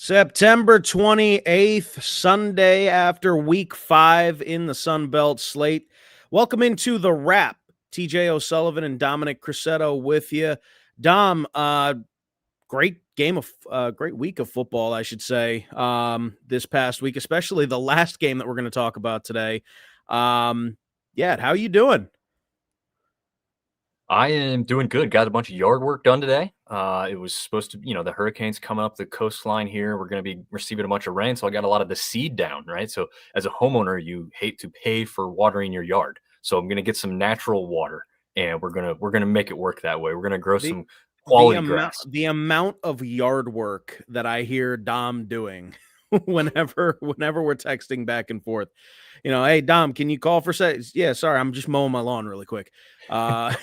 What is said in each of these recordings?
September 28th, Sunday after week 5 in the Sun Belt slate. Welcome into the wrap. TJ O'Sullivan and Dominick Crosetto with you. Dom, great week of football, I should say, this past week, especially the last game that we're going to talk about today. Yeah, how you doing? I am doing good. Got a bunch of yard work done today. It was supposed to, the hurricane's coming up the coastline here. We're going to be receiving a bunch of rain, so I got a lot of the seed down, right? So as a homeowner, you hate to pay for watering your yard. So I'm going to get some natural water, and we're gonna make it work that way. We're going to grow The some the quality amount grass. the amount of yard work that I hear Dom doing whenever we're texting back and forth. Hey Dom, can you call for Yeah, sorry, I'm just mowing my lawn really quick. Uh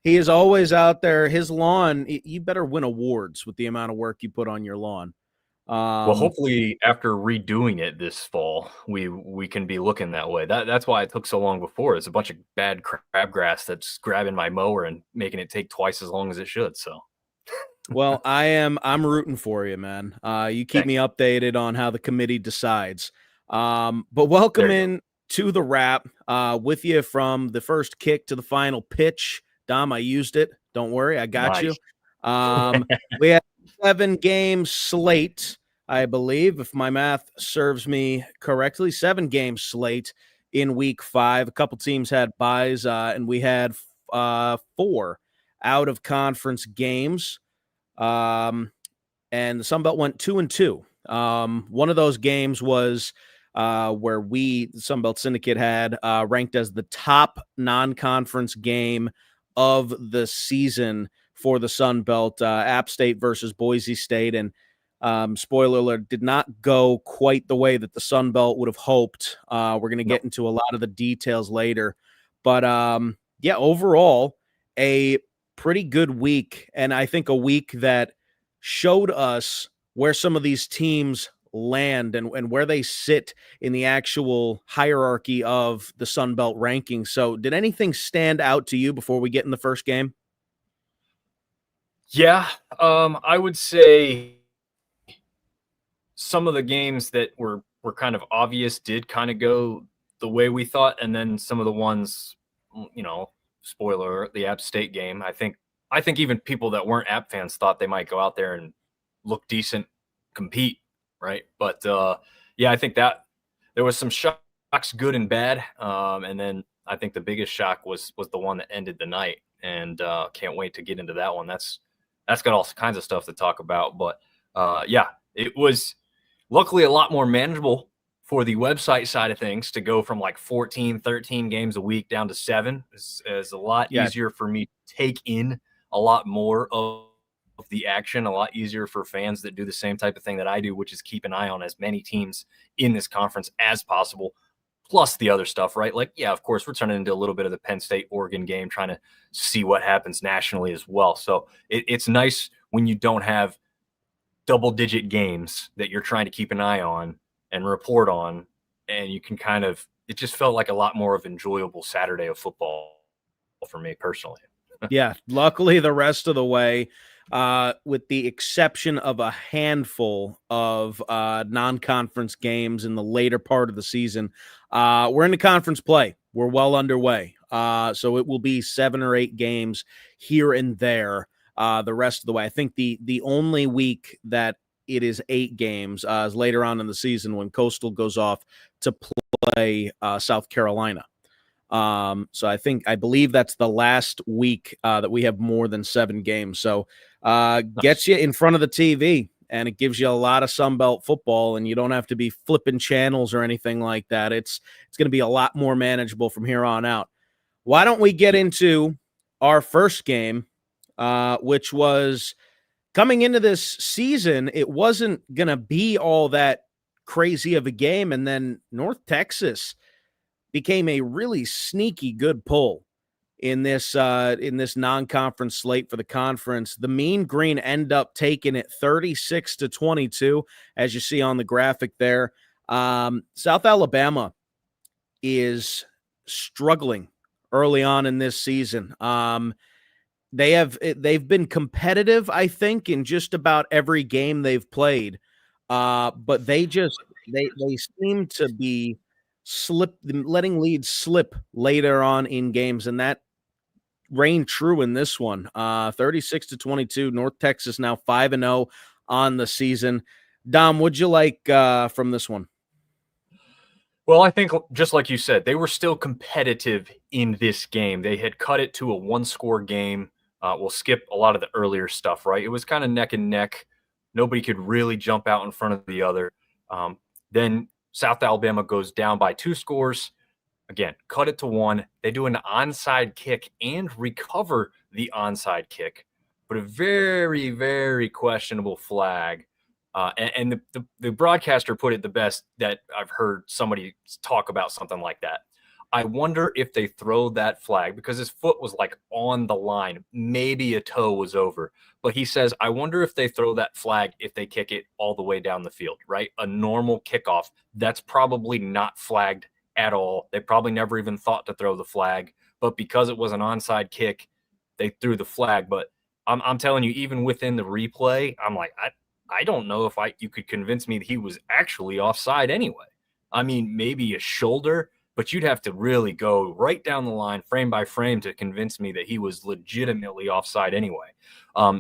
he is always out there. His lawn, you better win awards with the amount of work you put on your lawn. Well, hopefully after redoing it this fall, we can be looking that way. That's why it took so long before. It's a bunch of bad crabgrass that's grabbing my mower and making it take twice as long as it should. So Well, I'm rooting for you, man. You keep me thanks. updated on how the committee decides. But welcome There you go. in to the wrap with you from the first kick to the final pitch. Dom, I used it. Don't worry, I got you. Nice. We had 7-game slate, I believe, if my math serves me correctly. 7-game slate in week 5. A couple teams had buys, and we had 4 out of conference games. And the Sun Belt went 2-2. One of those games was where the Sun Belt Syndicate had ranked as the top non-conference game of the season for the Sun Belt, App State versus Boise State. And spoiler alert, did not go quite the way that the Sun Belt would have hoped. We're going to No. get into a lot of the details later. But yeah, overall, a pretty good week, and I think a week that showed us where some of these teams land and where they sit in the actual hierarchy of the Sun Belt rankings. So did anything stand out to you before we get in the first game? Yeah, I would say some of the games that were kind of obvious did kind of go the way we thought, and then some of the ones, spoiler, the App State game. I think even people that weren't App fans thought they might go out there and look decent, compete, right? But yeah, I think that there was some shocks, good and bad, and then I think the biggest shock was the one that ended the night, and can't wait to get into that one. That's got all kinds of stuff to talk about, but yeah, it was luckily a lot more manageable for the website side of things to go from like 14, 13 games a week down to 7 is a lot Yeah, easier for me to take in a lot more of the action, a lot easier for fans that do the same type of thing that I do, which is keep an eye on as many teams in this conference as possible, plus the other stuff, right? Like, yeah, of course, we're turning into a little bit of the Penn State-Oregon game, trying to see what happens nationally as well. So it's nice when you don't have double-digit games that you're trying to keep an eye on and report on, and you can it just felt like a lot more of enjoyable Saturday of football for me personally. yeah. Luckily, the rest of the way, with the exception of a handful of non-conference games in the later part of the season, we're into conference play. We're well underway. So it will be 7 or 8 games here and there the rest of the way. I think the only week that it is 8 games is later on in the season when Coastal goes off to play South Carolina. So I believe that's the last week that we have more than 7 games. So gets Nice. you in front of the TV, and it gives you a lot of Sunbelt football, and you don't have to be flipping channels or anything like that. It's going to be a lot more manageable from here on out. Why don't we get into our first game, which was coming into this season, it wasn't going to be all that crazy of a game, and then North Texas became a really sneaky good pull in this non-conference slate for the conference. The Mean Green end up taking it 36-22, as you see on the graphic there. South Alabama is struggling early on in this season. they've been competitive, I think, in just about every game they've played. But they seem to be letting leads slip later on in games, and that reigned true in this one. 36-22. North Texas now 5-0 on the season. Dom, what'd you like from this one? Well, I think just like you said, they were still competitive in this game. They had cut it to a one-score game. We'll skip a lot of the earlier stuff, right? It was kind of neck and neck. Nobody could really jump out in front of the other. Then South Alabama goes down by 2 scores. Again, cut it to 1. They do an onside kick and recover the onside kick, but a very, very questionable flag. And the broadcaster put it the best that I've heard somebody talk about something like that. I wonder if they throw that flag because his foot was like on the line. Maybe a toe was over. But he says, I wonder if they throw that flag if they kick it all the way down the field, right? A normal kickoff, that's probably not flagged at all. They probably never even thought to throw the flag. But because it was an onside kick, they threw the flag. But I'm telling you, even within the replay, I'm like, I don't know if you could convince me that he was actually offside anyway. I mean, maybe a shoulder, but you'd have to really go right down the line, frame by frame, to convince me that he was legitimately offside anyway.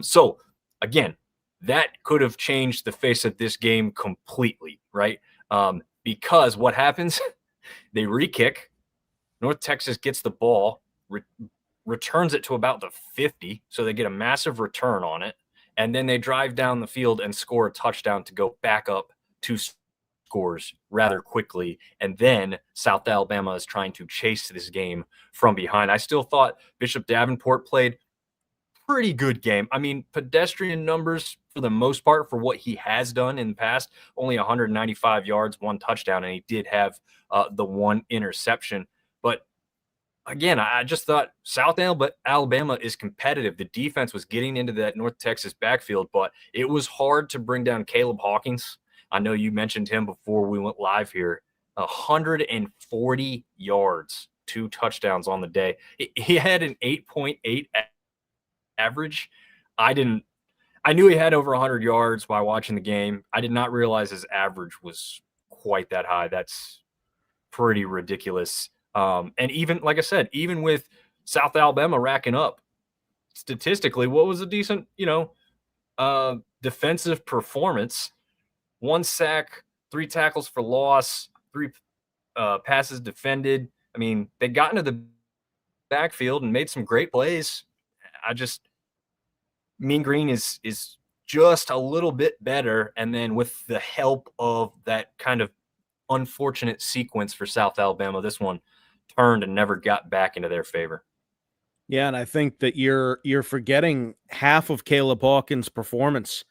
So, again, that could have changed the face of this game completely, right? Because what happens? They re-kick. North Texas gets the ball, returns it to about the 50, so they get a massive return on it. And then they drive down the field and score a touchdown to go back up 2 scores rather quickly. And then South Alabama is trying to chase this game from behind. I still thought Bishop Davenport played pretty good game. I mean, pedestrian numbers for the most part for what he has done in the past, only 195 yards, 1 touchdown, and he did have the 1 interception. But again, I just thought South Alabama is competitive. The defense was getting into that North Texas backfield, but it was hard to bring down Caleb Hawkins. I know you mentioned him before we went live here. 140 yards, 2 touchdowns on the day. He had an 8.8 average. I knew he had over 100 yards by watching the game. I did not realize his average was quite that high. That's pretty ridiculous. And even, like I said, even with South Alabama racking up statistically, what was a decent, defensive performance? 1 sack, 3 tackles for loss, 3 passes defended. I mean, they got into the backfield and made some great plays. Mean Green is just a little bit better. And then with the help of that kind of unfortunate sequence for South Alabama, this one turned and never got back into their favor. Yeah, and I think that you're forgetting half of Caleb Hawkins' performance.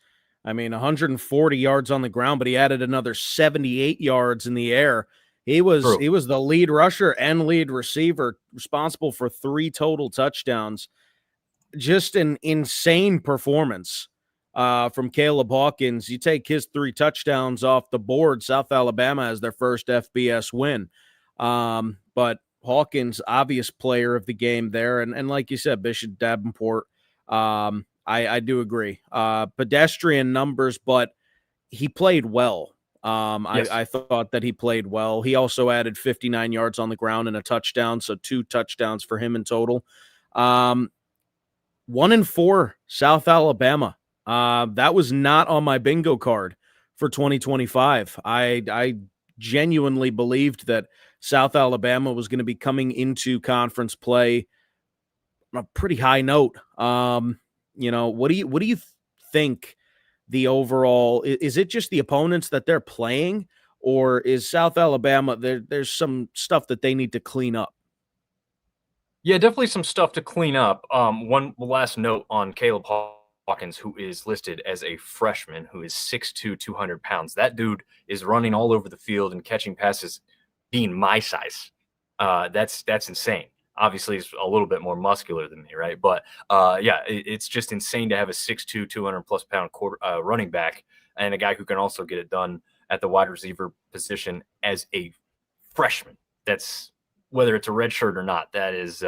I mean, 140 yards on the ground, but he added another 78 yards in the air. He was the lead rusher and lead receiver, responsible for 3 total touchdowns. Just an insane performance from Caleb Hawkins. You take his 3 touchdowns off the board, South Alabama has their first FBS win. But Hawkins, obvious player of the game there. And like you said, Bishop Davenport, I do agree. Pedestrian numbers, but he played well. Yes. I thought that he played well. He also added 59 yards on the ground and a touchdown, so 2 touchdowns for him in total. 1-4 South Alabama. That was not on my bingo card for 2025. I genuinely believed that South Alabama was going to be coming into conference play on a pretty high note. What do you think the overall is it just the opponents that they're playing, or is South Alabama there's some stuff that they need to clean up? Yeah, definitely some stuff to clean up. One last note on Caleb Hawkins, who is listed as a freshman, who is 6'2", 200 pounds. That dude is running all over the field and catching passes being my size. That's insane. Obviously, he's a little bit more muscular than me, right? But it's just insane to have a 6'2", 200-plus pound running back and a guy who can also get it done at the wide receiver position as a freshman. That's whether it's a red shirt or not. That is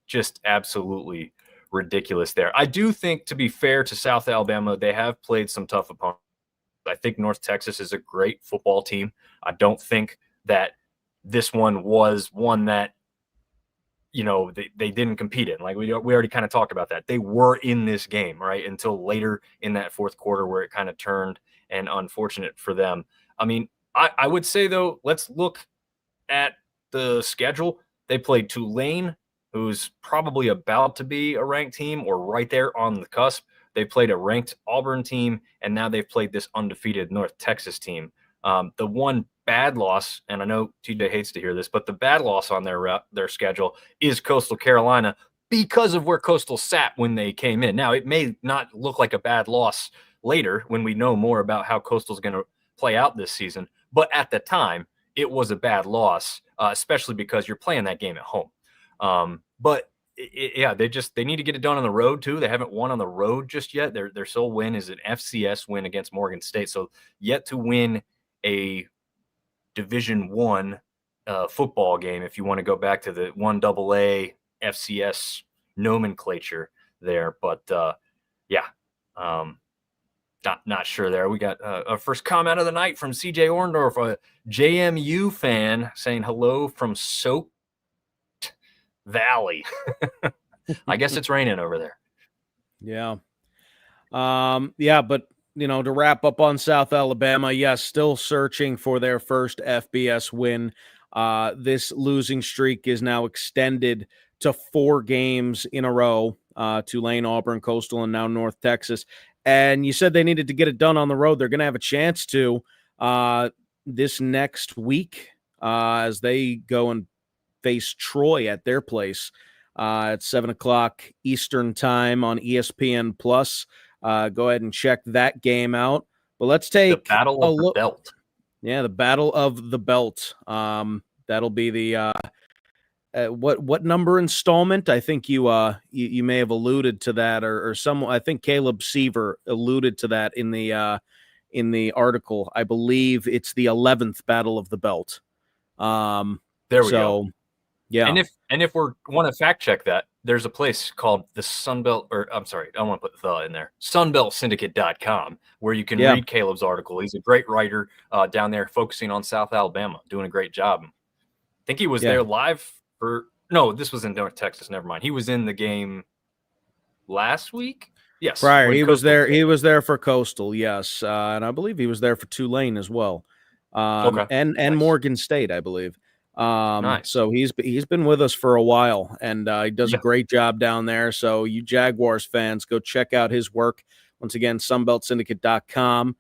just absolutely ridiculous there. I do think, to be fair to South Alabama, they have played some tough opponents. I think North Texas is a great football team. I don't think that this one was one that, you know, they didn't compete in. Like we already kind of talked about that. They were in this game, right, until later in that fourth quarter where it kind of turned, and unfortunate for them. I mean, I would say, though, let's look at the schedule. They played Tulane, who's probably about to be a ranked team or right there on the cusp. They played a ranked Auburn team, and now they've played this undefeated North Texas team. The one bad loss, and I know TJ hates to hear this, but the bad loss on their schedule is Coastal Carolina because of where Coastal sat when they came in. Now, it may not look like a bad loss later when we know more about how Coastal's going to play out this season, but at the time, it was a bad loss, especially because you're playing that game at home. But they need to get it done on the road too. They haven't won on the road just yet. Their sole win is an FCS win against Morgan State. So yet to win a Division I football game, if you want to go back to the 1AA FCS nomenclature there. But not sure there. We got our first comment of the night from CJ Orndorff, a JMU fan, saying hello from Soap Valley. I guess it's raining over there. Yeah. But to wrap up on South Alabama, yes, still searching for their first FBS win. This losing streak is now extended to 4 games in a row. Tulane, Auburn, Coastal, and now North Texas. And you said they needed to get it done on the road. They're going to have a chance to this next week as they go and face Troy at their place at 7:00 Eastern time on ESPN Plus. Go ahead and check that game out. But let's take the Battle of the Belt. Yeah, the Battle of the Belt. That'll be the what number installment? I think you may have alluded to that, or someone. I think Caleb Seaver alluded to that in the article. I believe it's the 11th Battle of the Belt. There we go. Yeah. And if we want to fact check that, there's a place called the Sunbelt, or I'm sorry, I want to put the in there, sunbeltsyndicate.com, where you can read Caleb's article. He's a great writer down there focusing on South Alabama, doing a great job. I think he was there live no, this was in North Texas. Never mind. He was in the game last week. Yes. Prior. He was there. He was there for Coastal. Yes. And I believe he was there for Tulane as well. And nice. Morgan State, I believe. Nice. So he's been with us for a while, and he does a great job down there. So you Jaguars fans, go check out his work. Once again, sunbeltsyndicate.com.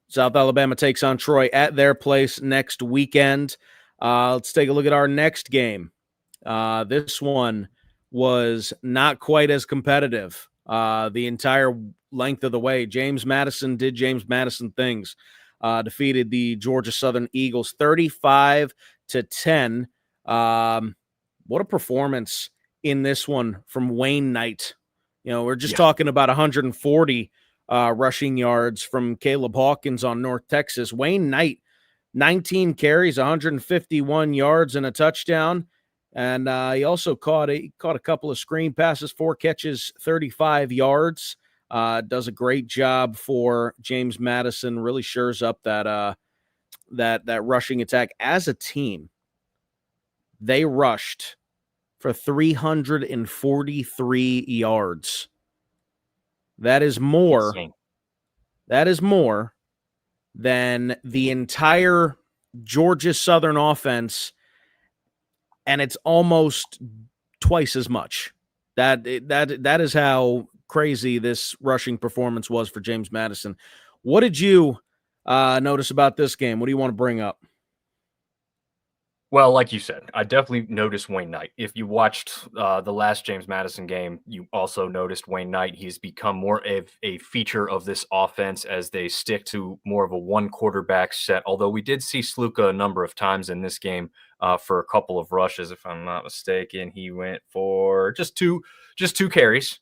South Alabama takes on Troy at their place next weekend. Let's take a look at our next game. This one was not quite as competitive the entire length of the way. James Madison did James Madison things. Defeated the Georgia Southern Eagles 35-10. What a performance in this one from Wayne Knight. We're just talking about 140 rushing yards from Caleb Hawkins on North Texas. Wayne Knight, 19 carries, 151 yards and a touchdown. And he also caught a couple of screen passes, 4 catches, 35 yards. Does a great job for James Madison. Really shores up that rushing attack. As a team, they rushed for 343 yards. That is more. That is more than the entire Georgia Southern offense, and it's almost twice as much. That is how crazy this rushing performance was for James Madison. What did you notice about this game? What do you want to bring up? Well, like you said, I definitely noticed Wayne Knight. If you watched the last James Madison game, you also noticed Wayne Knight. He's become more of a feature of this offense as they stick to more of a one quarterback set. Although we did see Sluka a number of times in this game for a couple of rushes, if I'm not mistaken. He went for just two carries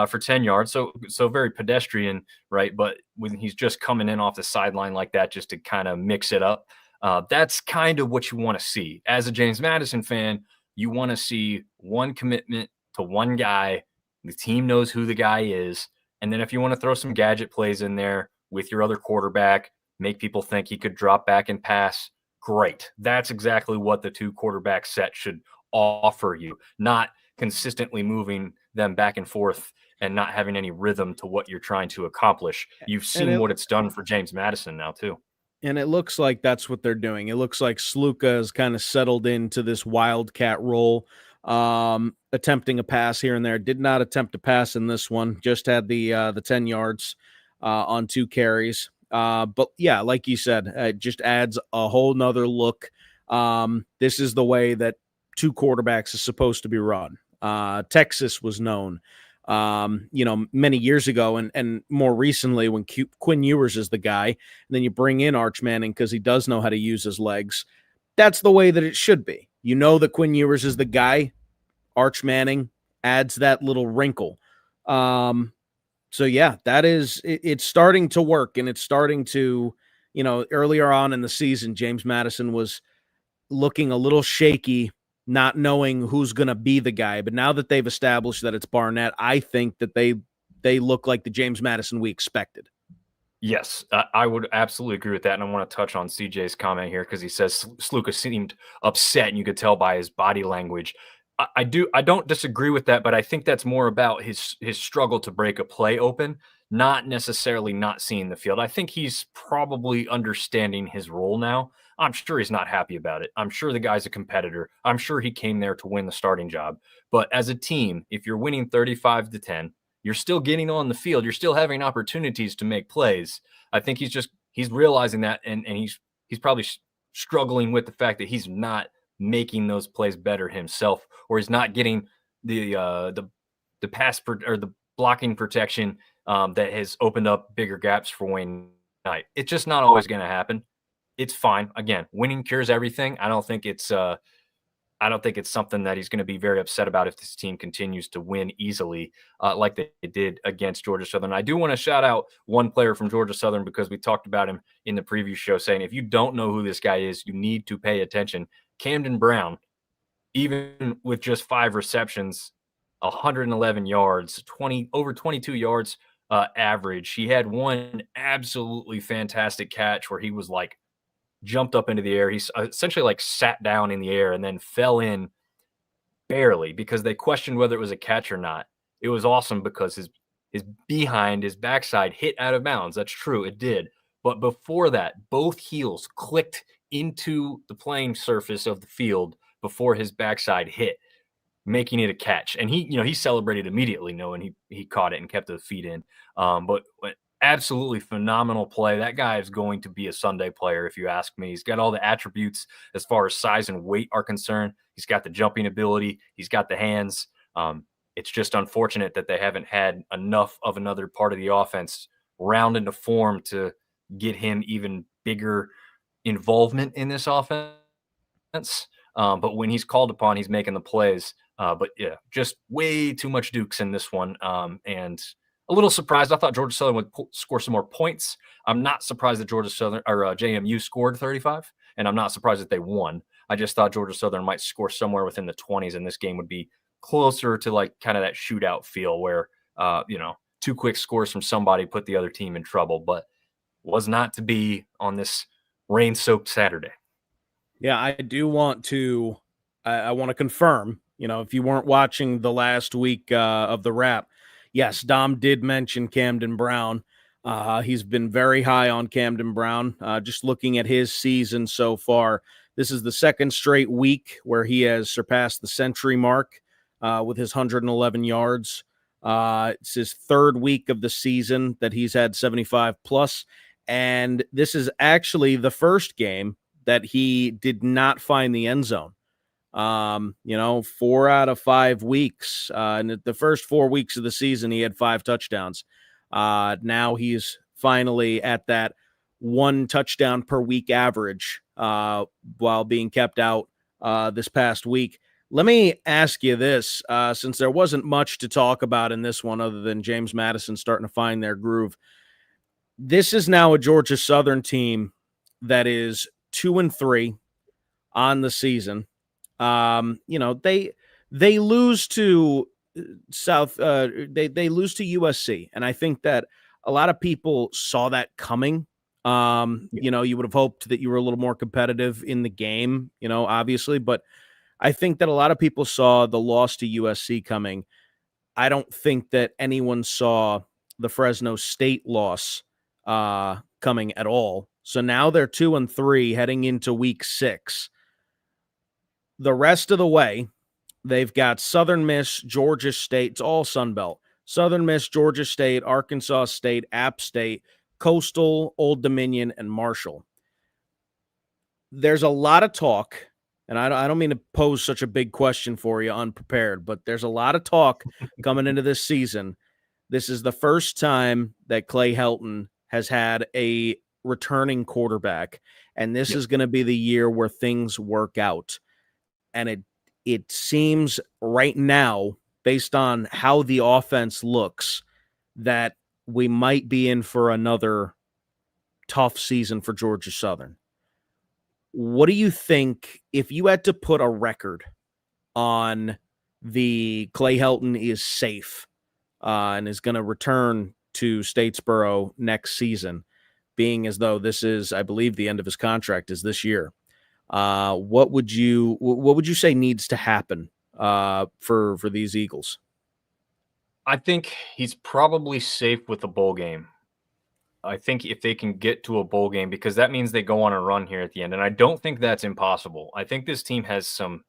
for 10 yards. So very pedestrian, right? But when he's just coming in off the sideline like that, just to kind of mix it up. That's kind of what you want to see. As a James Madison fan, You want to see one commitment to one guy. The team knows who the guy is. And then if you want to throw some gadget plays in there with your other quarterback, make people think he could drop back and pass, great. That's exactly what the 2 quarterback set should offer you, not consistently moving them back and forth and not having any rhythm to what you're trying to accomplish. You've seen what it's done for James Madison now, too. And it looks like that's what they're doing. It looks like Sluka has kind of settled into this wildcat role, attempting a pass here and there. Did not attempt a pass in this one. Just had the 10 yards on 2 carries. But yeah, like you said, it just adds a whole nother look. This is the way that 2 quarterbacks is supposed to be run. Texas was known, many years ago, and more recently when Quinn Ewers is the guy, and then you bring in Arch Manning because he does know how to use his legs. That's the way that it should be. You know that Quinn Ewers is the guy. Arch Manning adds that little wrinkle. So yeah, it's starting to work, and it's starting to, earlier on in the season, James Madison was looking a little shaky, not knowing who's going to be the guy. But now that they've established that it's Barnett, I think that they look like the James Madison we expected. Yes, I would absolutely agree with that. And I want to touch on CJ's comment here because he says Sluka seemed upset, and you could tell by his body language. I don't disagree with that, but I think that's more about his struggle to break a play open, not necessarily not seeing the field. I think he's probably understanding his role now. I'm sure he's not happy about it. I'm sure the guy's a competitor. I'm sure he came there to win the starting job. But as a team, if you're winning 35-10, you're still getting on the field. You're still having opportunities to make plays. I think he's realizing that, and he's probably struggling with the fact that he's not making those plays better himself, or he's not getting the pass or the blocking protection that has opened up bigger gaps for Wayne Knight. It's just not always going to happen. It's fine. Again, winning cures everything. I don't think it's something that he's going to be very upset about if this team continues to win easily like they did against Georgia Southern. I do want to shout out one player from Georgia Southern because we talked about him in the preview show, saying if you don't know who this guy is, you need to pay attention. Camden Brown, even with just 5 receptions, 111 yards, over 22 yards average. He had one absolutely fantastic catch where he was like jumped up into the air. He's essentially like sat down in the air and then fell in barely because they questioned whether it was a catch or not. It was awesome because his backside hit out of bounds. That's true. It did. But before that, both heels clicked into the playing surface of the field before his backside hit, making it a catch. And he celebrated immediately knowing he caught it and kept the feet in. But absolutely phenomenal play. That guy is going to be a Sunday player, if you ask me. He's got all the attributes as far as size and weight are concerned. He's got the jumping ability. He's got the hands. It's just unfortunate that they haven't had enough of another part of the offense round into form to get him even bigger involvement in this offense. But when he's called upon, he's making the plays. But yeah, just way too much Dukes in this one. And a little surprised. I thought Georgia Southern would score some more points. I'm not surprised that Georgia Southern or JMU scored 35, and I'm not surprised that they won. I just thought Georgia Southern might score somewhere within the 20s, and this game would be closer to like kind of that shootout feel where 2 quick scores from somebody put the other team in trouble, but was not to be on this rain-soaked Saturday. Yeah, I do want to I want to confirm, if you weren't watching the last week of the wrap, yes, Dom did mention Camden Brown. He's been very high on Camden Brown. Just looking at his season so far, this is the second straight week where he has surpassed the century mark with his 111 yards. It's his 3rd week of the season that he's had 75 plus. And this is actually the first game that he did not find the end zone. 4 out of 5 weeks. In the first 4 weeks of the season, he had 5 touchdowns. Now he's finally at that 1 touchdown per week average while being kept out this past week. Let me ask you this, since there wasn't much to talk about in this one other than James Madison starting to find their groove. This is now a Georgia Southern team that is 2-3 on the season. They lose to they lose to USC, and I think that a lot of people saw that coming. You would have hoped that you were a little more competitive in the game, obviously, but I think that a lot of people saw the loss to USC coming. I don't think that anyone saw the Fresno State loss coming at all. So now they're 2-3 heading into week 6. The rest of the way, they've got Southern Miss, Georgia State. It's all Sun Belt. Southern Miss, Georgia State, Arkansas State, App State, Coastal, Old Dominion, and Marshall. There's a lot of talk, and I don't mean to pose such a big question for you unprepared, but there's a lot of talk coming into this season. This is the first time that Clay Helton has had a returning quarterback, and this is going to be the year where things work out. And it seems right now, based on how the offense looks, that we might be in for another tough season for Georgia Southern. What do you think if you had to put a record on the Clay Helton is safe and is going to return to Statesboro next season, being as though this is, I believe, the end of his contract is this year? What would you say needs to happen for these Eagles? I think he's probably safe with the bowl game. I think if they can get to a bowl game, because that means they go on a run here at the end, and I don't think that's impossible. I think this team has some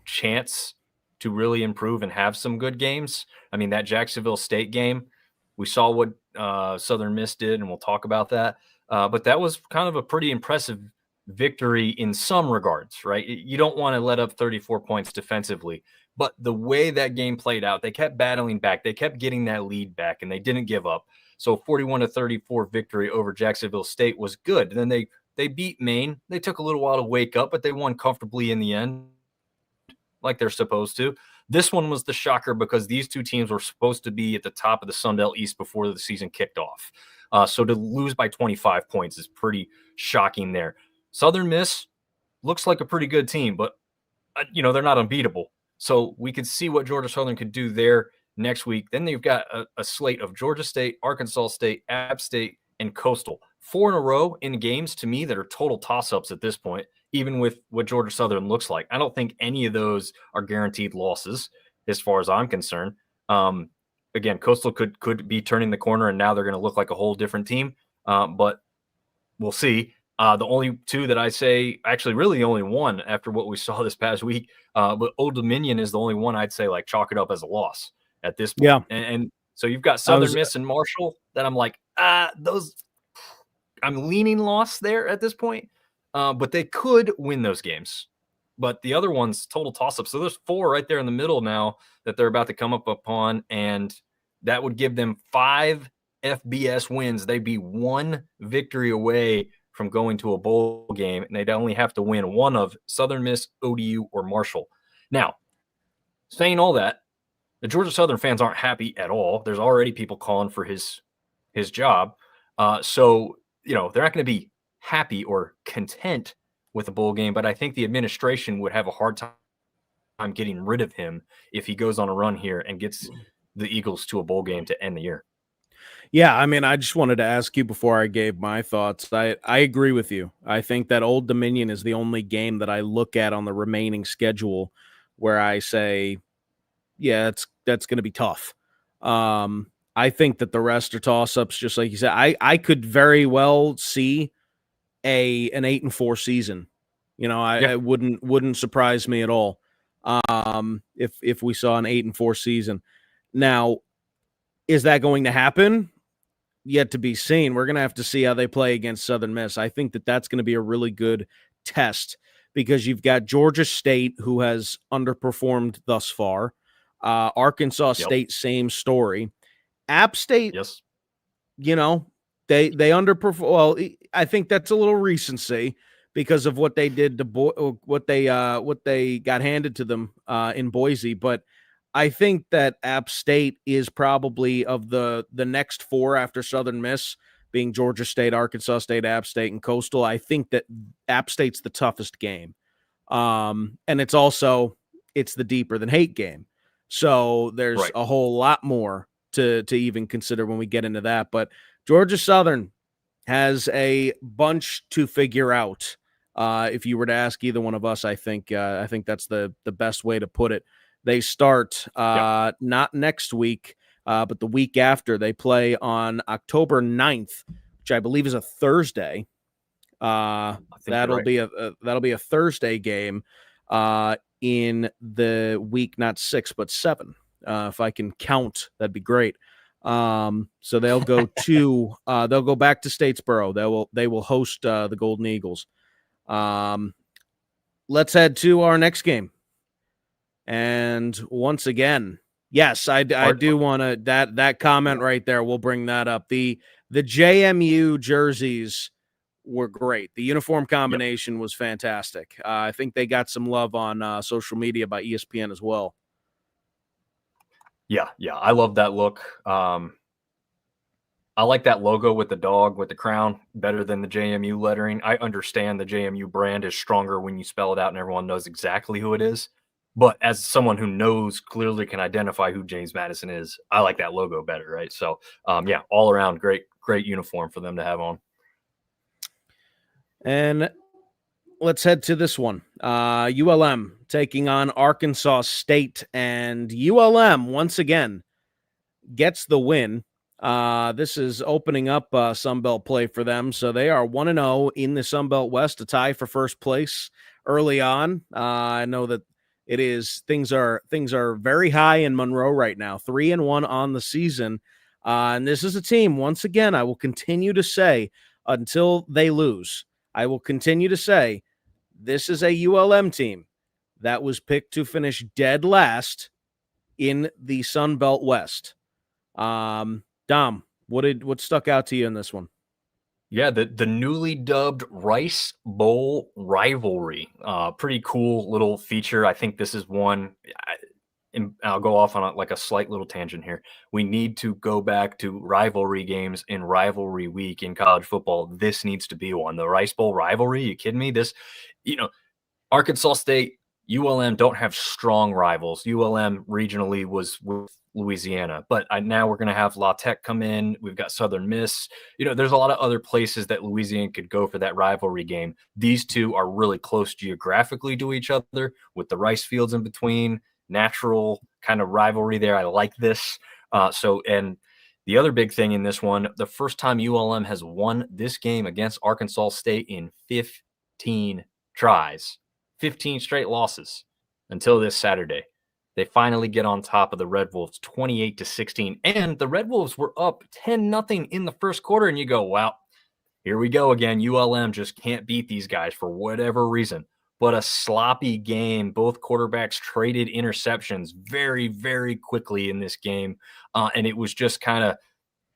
chance to really improve and have some good games. I mean, that Jacksonville State game, we saw what Southern Miss did, and we'll talk about that. But that was kind of a pretty impressive victory in some regards, right? You don't want to let up 34 points defensively, but the way that game played out, they kept battling back. They kept getting that lead back, and they didn't give up. So 41-34 victory over Jacksonville State was good. And then they beat Maine. They took a little while to wake up, but they won comfortably in the end, like they're supposed to. This one was the shocker because these two teams were supposed to be at the top of the Sun Belt East before the season kicked off. So to lose by 25 points is pretty shocking there. Southern Miss looks like a pretty good team, but they're not unbeatable. So we could see what Georgia Southern could do there next week. Then they've got a slate of Georgia State, Arkansas State, App State, and Coastal. 4 in a row in games to me that are total toss-ups at this point, even with what Georgia Southern looks like. I don't think any of those are guaranteed losses as far as I'm concerned. Again, Coastal could be turning the corner, and now they're going to look like a whole different team. But we'll see. The only two that I say, actually really the only one after what we saw this past week, but Old Dominion is the only one I'd say like chalk it up as a loss at this point. Yeah. And so you've got Southern Miss and Marshall that I'm like, those I'm leaning loss there at this point. But they could win those games. But the other one's total toss-up. So there's 4 right there in the middle now that they're about to come up upon, and that would give them 5 FBS wins. They'd be 1 victory away from going to a bowl game, and they'd only have to win one of Southern Miss, ODU, or Marshall. Now, saying all that, the Georgia Southern fans aren't happy at all. There's already people calling for his job. So, they're not going to be happy or content with a bowl game, but I think the administration would have a hard time getting rid of him if he goes on a run here and gets the Eagles to a bowl game to end the year. Yeah, I mean, I just wanted to ask you before I gave my thoughts. I agree with you. I think that Old Dominion is the only game that I look at on the remaining schedule where I say, yeah, that's going to be tough. I think that the rest are toss-ups, just like you said. I could very well see an 8-4 season. It wouldn't surprise me at all if we saw an 8-4 season. Now, is that going to happen? Yet to be seen. We're going to have to see how they play against Southern Miss. I think that that's going to be a really good test because you've got Georgia State, who has underperformed thus far. Arkansas State, same story. App State, yes, they underperform. Well, I think that's a little recency because of what they did to what they got handed to them in Boise. But I think that App State is probably of the next 4 after Southern Miss, being Georgia State, Arkansas State, App State, and Coastal. I think that App State's the toughest game. And it's the deeper than hate game. So there's a whole lot more to even consider when we get into that. But Georgia Southern has a bunch to figure out. If you were to ask either one of us, I think that's the best way to put it. They start not next week, but the week after. They play on October 9th, which I believe is a Thursday. That'll be a Thursday game in the week, not 6 but 7. If I can count, that'd be great. So they'll go back to Statesboro. They will host the Golden Eagles. Let's head to our next game. And once again, yes, I do want to that comment right there. We'll bring that up. The JMU jerseys were great. The uniform combination was fantastic. I think they got some love on social media by ESPN as well. Yeah, I love that look. I like that logo with the dog, with the crown, better than the JMU lettering. I understand the JMU brand is stronger when you spell it out and everyone knows exactly who it is. But as someone who clearly can identify who James Madison is, I like that logo better, right? So, all around great uniform for them to have on. And let's head to this one. ULM taking on Arkansas State, and ULM once again gets the win. This is opening up Sunbelt play for them, so they are 1-0 in the Sunbelt West, a tie for first place early on. I know that it is things are very high in Monroe right now, 3-1 on the season, and this is a team. Once again, I will continue to say until they lose. I will continue to say this is a ULM team that was picked to finish dead last in the Sun Belt West. Dom, what stuck out to you in this one? Yeah, the newly dubbed Rice Bowl rivalry. Pretty cool little feature. I think this is one. I'll go off on a slight little tangent here. We need to go back to rivalry games in rivalry week in college football. This needs to be one. The Rice Bowl rivalry. You kidding me? This, Arkansas State, ULM don't have strong rivals. ULM regionally was with Louisiana, but now we're going to have La Tech come in. We've got Southern Miss. There's a lot of other places that Louisiana could go for that rivalry game. These two are really close geographically to each other with the rice fields in between. Natural kind of rivalry there. I like this. And the other big thing in this one, the first time ULM has won this game against Arkansas State in 15 tries, 15 straight losses until this Saturday. They finally get on top of the Red Wolves 28-16. And the Red Wolves were up 10-0 in the first quarter. And you go, wow, here we go again. ULM just can't beat these guys for whatever reason. But a sloppy game. Both quarterbacks traded interceptions very, very quickly in this game. And it was just kind of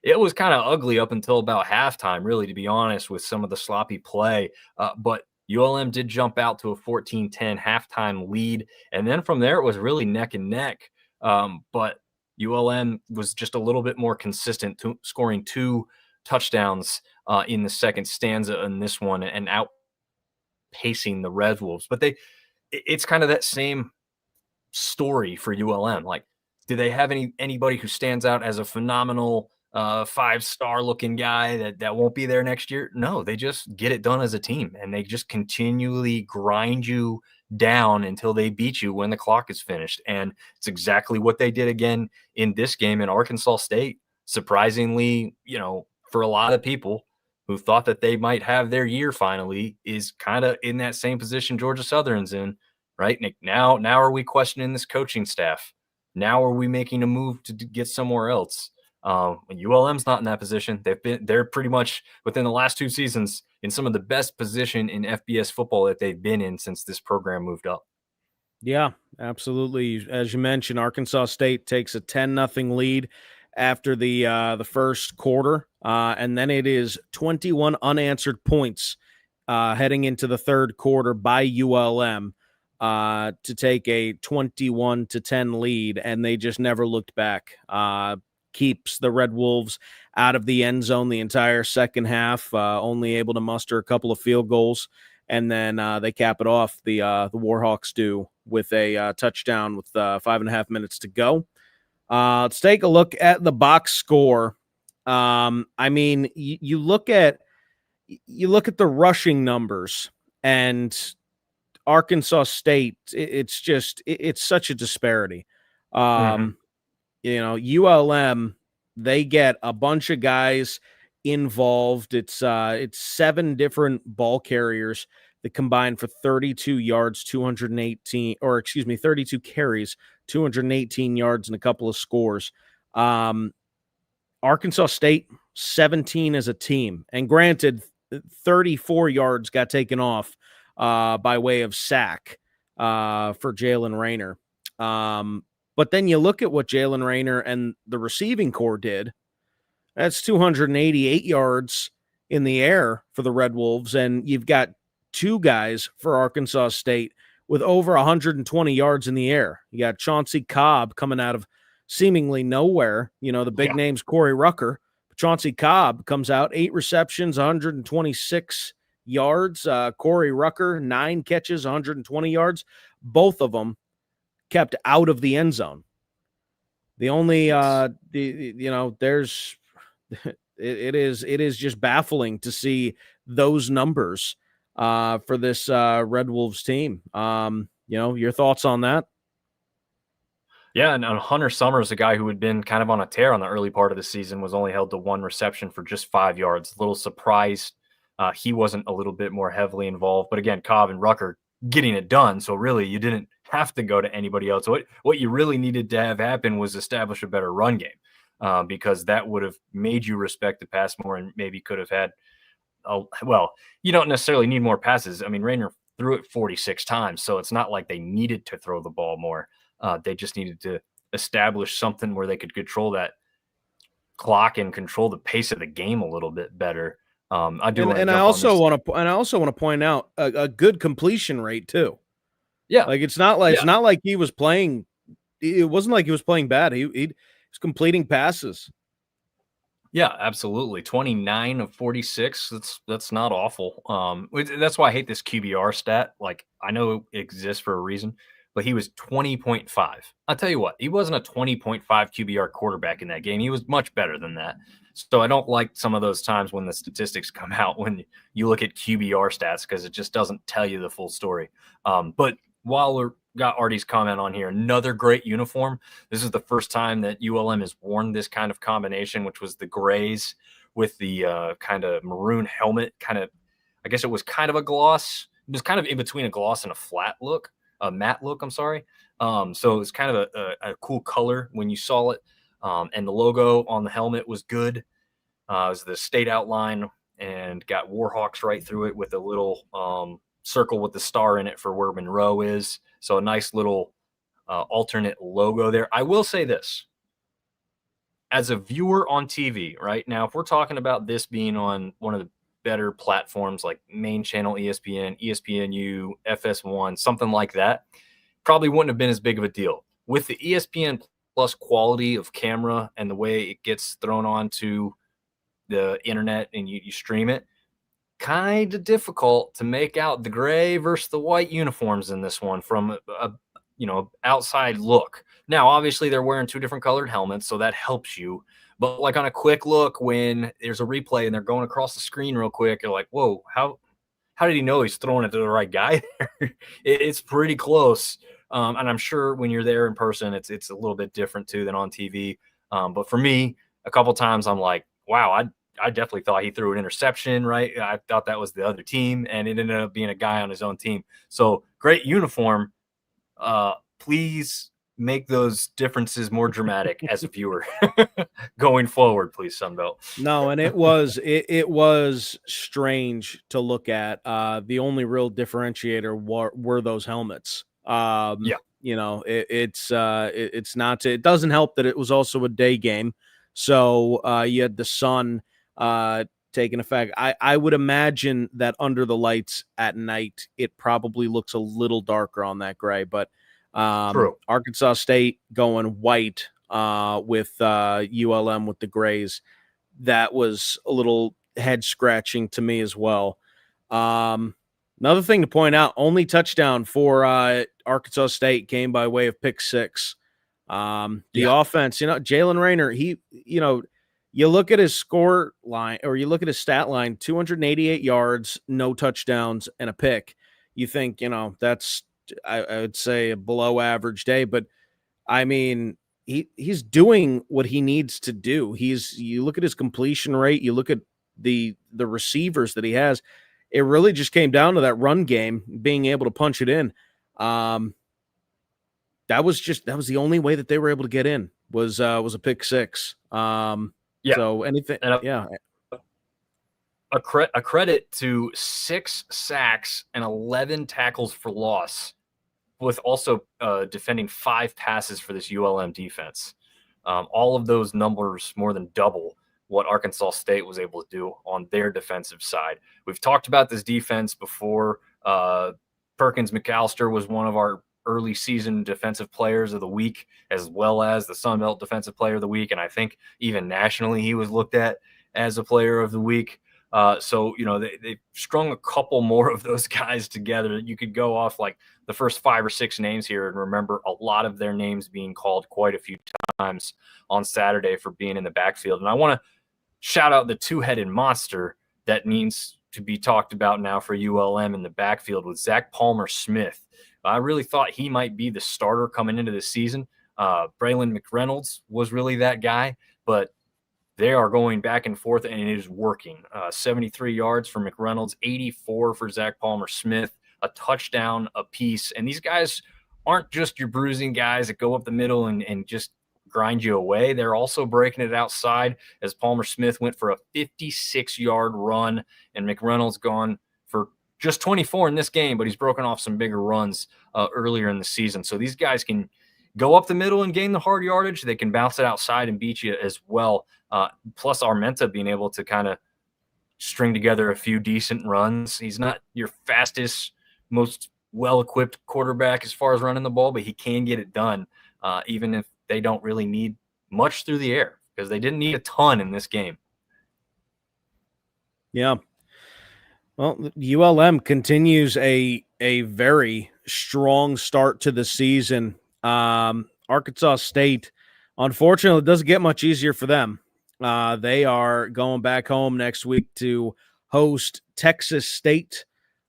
ugly up until about halftime, really, to be honest, with some of the sloppy play. But ULM did jump out to a 14-10 halftime lead. And then from there, it was really neck and neck. But ULM was just a little bit more consistent, scoring 2 touchdowns in the second stanza in this one and outpacing the Red Wolves. But it's kind of that same story for ULM. Like, do they have anybody who stands out as a phenomenal 5-star looking guy that won't be there next year? No, they just get it done as a team, and they just continually grind you down until they beat you when the clock is finished. And it's exactly what they did again in this game in Arkansas State. Surprisingly, for a lot of people who thought that they might have their year finally, is kind of in that same position Georgia Southern's in, right? Nick, now are we questioning this coaching staff? Now are we making a move to get somewhere else? ULM's not in that position. They're pretty much within the last 2 seasons in some of the best position in FBS football that they've been in since this program moved up. Yeah, absolutely. As you mentioned, Arkansas State takes a 10-0 lead after the first quarter, and then it is 21 unanswered points heading into the third quarter by ULM to take a 21-10 lead, and they just never looked back. Keeps the Red Wolves out of the end zone the entire second half, only able to muster a couple of field goals. and then they cap it off. The Warhawks do with a touchdown with 5.5 minutes to go. Let's take a look at the box score. I mean, you look at the rushing numbers, and Arkansas State. It's such a disparity. Mhm. ULM, they get a bunch of guys involved. It's 7 different ball carriers that combine for 32 yards, 32 carries, 218 yards, and a couple of scores. Arkansas State, 17 as a team. And granted, 34 yards got taken off by way of sack for Jalen Rayner. But then you look at what Jalen Rayner and the receiving corps did. That's 288 yards in the air for the Red Wolves, and you've got 2 guys for Arkansas State with over 120 yards in the air. You got Chauncey Cobb coming out of seemingly nowhere. The big name's Corey Rucker. Chauncey Cobb comes out, 8 receptions, 126 yards. Corey Rucker, 9 catches, 120 yards. Both of them kept out of the end zone. The only, there's, it is just baffling to see those numbers for this Red Wolves team. Your thoughts on that? Yeah, and Hunter Summers, a guy who had been kind of on a tear on the early part of the season, was only held to 1 reception for just 5 yards. A little surprised he wasn't a little bit more heavily involved. But again, Cobb and Rucker getting it done. So really, you didn't have to go to anybody else. What you really needed to have happen was establish a better run game, because that would have made you respect the pass more and maybe could have had you don't necessarily need more passes. I mean, Rayner threw it 46 times, so it's not like they needed to throw the ball more. They just needed to establish something where they could control that clock and control the pace of the game a little bit better. I also want to point out a good completion rate too. Yeah, like it's not like he was playing. It wasn't like he was playing bad. He was completing passes. Yeah, absolutely. 29 of 46. That's not awful. That's why I hate this QBR stat. Like, I know it exists for a reason, but he was 20.5. I'll tell you what, he wasn't a 20.5 QBR quarterback in that game. He was much better than that. So I don't like some of those times when the statistics come out when you look at QBR stats, because it just doesn't tell you the full story. But while we're got Artie's comment on here, another great uniform. This is the first time that ULM has worn this kind of combination, which was the grays with the kind of maroon helmet. I guess it was kind of a gloss. It was kind of in between a gloss and a matte look. I'm sorry. So it was kind of a cool color when you saw it. And the logo on the helmet was good. It was the state outline and got Warhawks right through it with a little circle with the star in it for where Monroe is. So a nice little alternate logo there. I will say this. As a viewer on TV, right now, if we're talking about this being on one of the better platforms like main channel ESPN, ESPNU, FS1, something like that, probably wouldn't have been as big of a deal. With the ESPN Plus quality of camera and the way it gets thrown onto the internet and you stream it, kind of difficult to make out the gray versus the white uniforms in this one from a outside look. Now, obviously, they're wearing 2 different colored helmets, so that helps you. But like on a quick look, when there's a replay and they're going across the screen real quick, you're like, whoa, how did he know he's throwing it to the right guy there? It's pretty close. And I'm sure when you're there in person, it's a little bit different too than on TV. But for me, a couple times I'm like, wow, I definitely thought he threw an interception, right? I thought that was the other team, and it ended up being a guy on his own team. So great uniform. Please make those differences more dramatic as a viewer going forward, please, Sunbelt. No, and it was strange to look at. The only real differentiator were those helmets. Yeah. It's not. It doesn't help that it was also a day game, so you had the sun taking effect. I would imagine that under the lights at night, it probably looks a little darker on that gray. But True. Arkansas State going white with ULM with the grays, that was a little head scratching to me as well. Another thing to point out, only touchdown for Arkansas State came by way of pick six. The offense, Jalen Raynor, you look at his score line or you look at his stat line, 288 yards, no touchdowns, and a pick. You think, that's, I would say, a below average day, but I mean, he's doing what he needs to do. You look at his completion rate, you look at the receivers that he has. It really just came down to that run game, being able to punch it in. That was the only way that they were able to get in was a pick six. So anything, a credit to 6 sacks and 11 tackles for loss, with also defending 5 passes for this ULM defense. All of those numbers more than double what Arkansas State was able to do on their defensive side. We've talked about this defense before. Perkins McAllister was one of our early season defensive players of the week, as well as the Sun Belt defensive player of the week. And I think even nationally he was looked at as a player of the week. So, they strung a couple more of those guys together. You could go off like the first 5 or 6 names here and remember a lot of their names being called quite a few times on Saturday for being in the backfield. And I want to shout out the two-headed monster that needs to be talked about now for ULM in the backfield with Zach Palmer-Smith. I really thought he might be the starter coming into the season. Braylon McReynolds was really that guy, but they are going back and forth, and it is working. 73 yards for McReynolds, 84 for Zach Palmer-Smith, a touchdown apiece. And these guys aren't just your bruising guys that go up the middle and just grind you away. They're also breaking it outside, as Palmer-Smith went for a 56-yard run, and McReynolds gone for just 24 in this game, but he's broken off some bigger runs earlier in the season. So these guys can go up the middle and gain the hard yardage. They can bounce it outside and beat you as well. Plus Armenta being able to kind of string together a few decent runs. He's not your fastest, most well-equipped quarterback as far as running the ball, but he can get it done, even if they don't really need much through the air, because they didn't need a ton in this game. Yeah. Well, ULM continues a very strong start to the season. Arkansas State, unfortunately, it doesn't get much easier for them. They are going back home next week to host Texas State.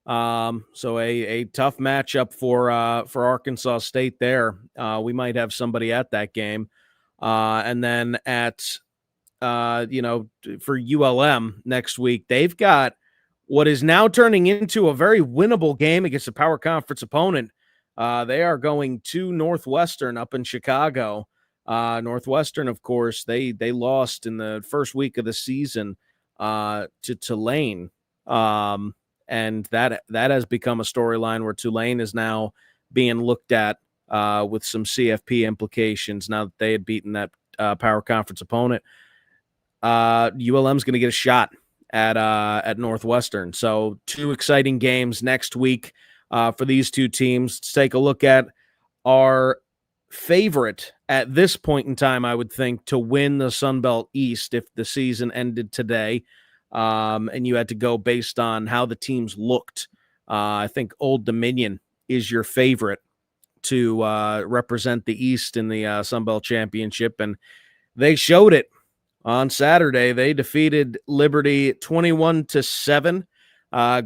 So a tough matchup for Arkansas State there. We might have somebody at that game. And then for ULM next week, they've got what is now turning into a very winnable game against a power conference opponent. They are going to Northwestern up in Chicago. Northwestern, of course, they lost in the first week of the season to Tulane. And that has become a storyline where Tulane is now being looked at with some CFP implications now that they had beaten that power conference opponent. ULM's going to get a shot at Northwestern. So 2 exciting games next week for these 2 teams. Let's take a look at our favorite at this point in time, I would think, to win the Sun Belt East if the season ended today. And you had to go based on how the teams looked. I think Old Dominion is your favorite to represent the East in the Sun Belt Championship, and they showed it on Saturday. They defeated Liberty 21-7.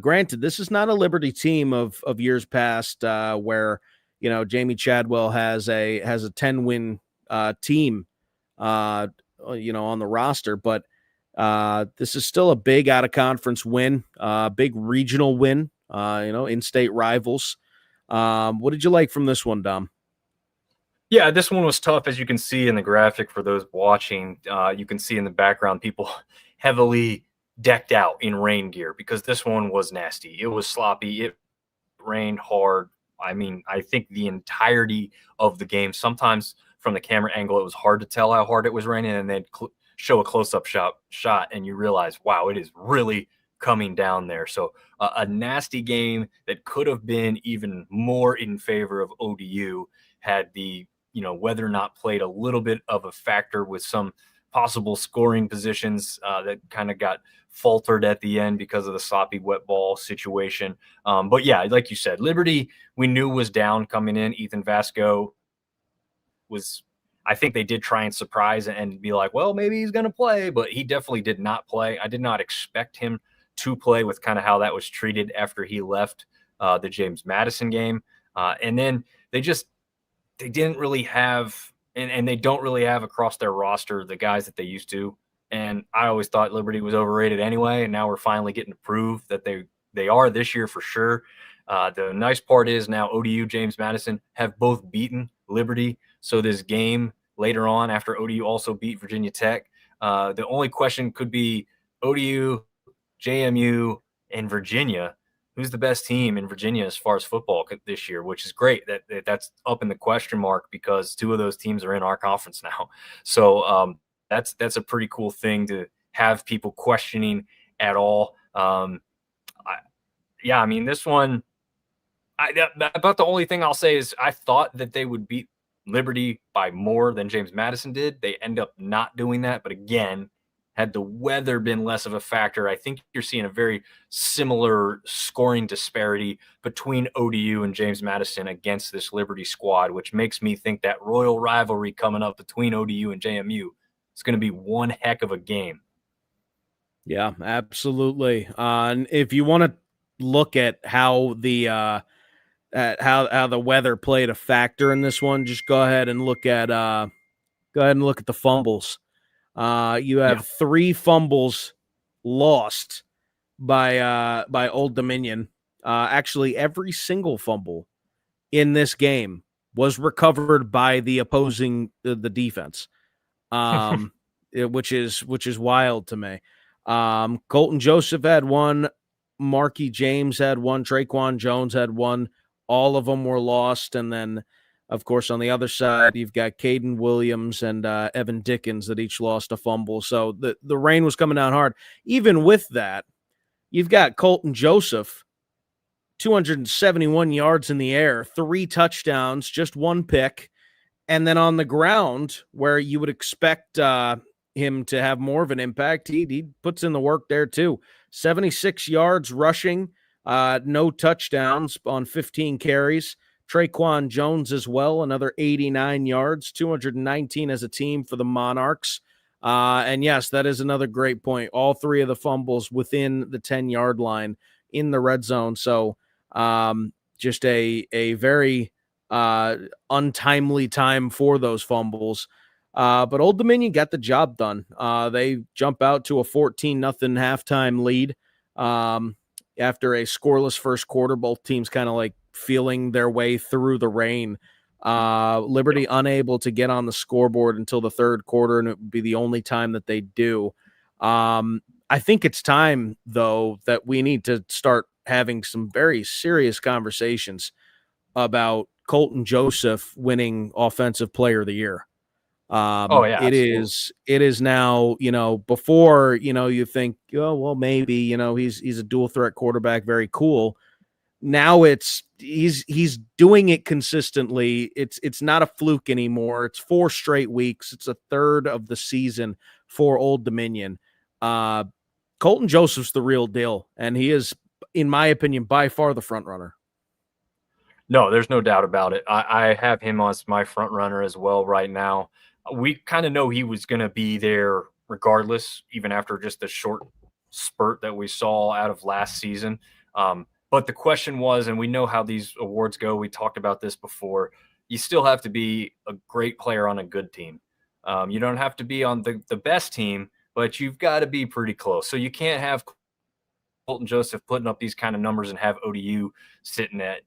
Granted, this is not a Liberty team of years past where Jamie Chadwell has a 10-win team on the roster, but this is still a big out-of-conference win, big regional win, in-state rivals. What did you like from this one, Dom? Yeah, this one was tough, as you can see in the graphic for those watching. You can see in the background people heavily decked out in rain gear because this one was nasty. It was sloppy. It rained hard. I mean, I think the entirety of the game, sometimes from the camera angle, it was hard to tell how hard it was raining, and then show a close-up shot, and you realize, wow, it is really coming down there. So a nasty game that could have been even more in favor of ODU had the weather or not played a little bit of a factor with some possible scoring positions that kind of got faltered at the end because of the sloppy wet ball situation. But yeah, like you said, Liberty we knew was down coming in. Ethan Vasco was, I think they did try and surprise and be like, well, maybe he's going to play, but he definitely did not play. I did not expect him to play with kind of how that was treated after he left the James Madison game. And then they didn't really have, and they don't really have across their roster the guys that they used to. And I always thought Liberty was overrated anyway, and now we're finally getting to prove that they are this year for sure. The nice part is now ODU, James Madison have both beaten Liberty. So this game later on, after ODU also beat Virginia Tech, the only question could be ODU, JMU, and Virginia. Who's the best team in Virginia as far as football this year, which is great. That's up in the question mark because two of those teams are in our conference now. So that's a pretty cool thing to have people questioning at all. I mean, this one, about the only thing I'll say is I thought that they would beat Liberty by more than James Madison did. They end up not doing that. But again, had the weather been less of a factor, I think you're seeing a very similar scoring disparity between ODU and James Madison against this Liberty squad, which makes me think that royal rivalry coming up between ODU and JMU is going to be one heck of a game. Yeah, absolutely. And if you want to look at how the weather played a factor in this one, just go ahead and look at the fumbles. You have 3 fumbles lost by Old Dominion. Actually, every single fumble in this game was recovered by the opposing the defense, which is wild to me. Colton Joseph had 1, Marky James had 1, Traquan Jones had 1. All of them were lost, and then, of course, on the other side, you've got Caden Williams and Evan Dickens that each lost a fumble. So the rain was coming down hard. Even with that, you've got Colton Joseph, 271 yards in the air, 3 touchdowns, just 1 pick. And then on the ground, where you would expect him to have more of an impact, he puts in the work there too. 76 yards rushing, no touchdowns on 15 carries. Traquan Jones as well, another 89 yards, 219 as a team for the Monarchs. And yes, that is another great point. All 3 of the fumbles within the 10-yard line in the red zone. So just a very untimely time for those fumbles. But Old Dominion got the job done. They jump out to a 14-0 halftime lead. After a scoreless first quarter, both teams kind of like feeling their way through the rain. Liberty unable to get on the scoreboard until the third quarter, and it would be the only time that they do. I think it's time, though, that we need to start having some very serious conversations about Colton Joseph winning Offensive Player of the Year. It is now, before, you think, oh, well, maybe, he's a dual threat quarterback. Very cool. Now he's doing it consistently. It's not a fluke anymore. It's 4 straight weeks. It's a third of the season for Old Dominion. Colton Joseph's the real deal. And he is, in my opinion, by far the front runner. No, there's no doubt about it. I have him as my front runner as well right now. We kind of know he was going to be there regardless, even after just the short spurt that we saw out of last season. But the question was, and we know how these awards go, we talked about this before, you still have to be a great player on a good team. You don't have to be on the best team, but you've got to be pretty close. So you can't have Colton Joseph putting up these kind of numbers and have ODU sitting at,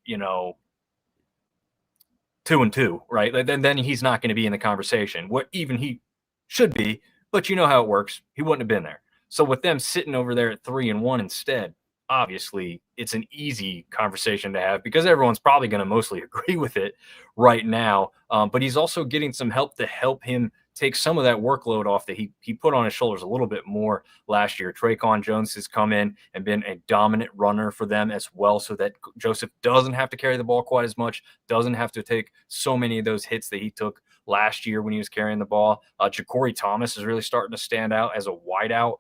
2-2, right? Then he's not going to be in the conversation. What even he should be, but you know how it works. He wouldn't have been there. So with them sitting over there at 3-1 instead, obviously it's an easy conversation to have because everyone's probably going to mostly agree with it right now. But he's also getting some help to help him take some of that workload off that he put on his shoulders a little bit more last year. Traquan Jones has come in and been a dominant runner for them as well, so that Joseph doesn't have to carry the ball quite as much, doesn't have to take so many of those hits that he took last year when he was carrying the ball. Ja'Cory Thomas is really starting to stand out as a wideout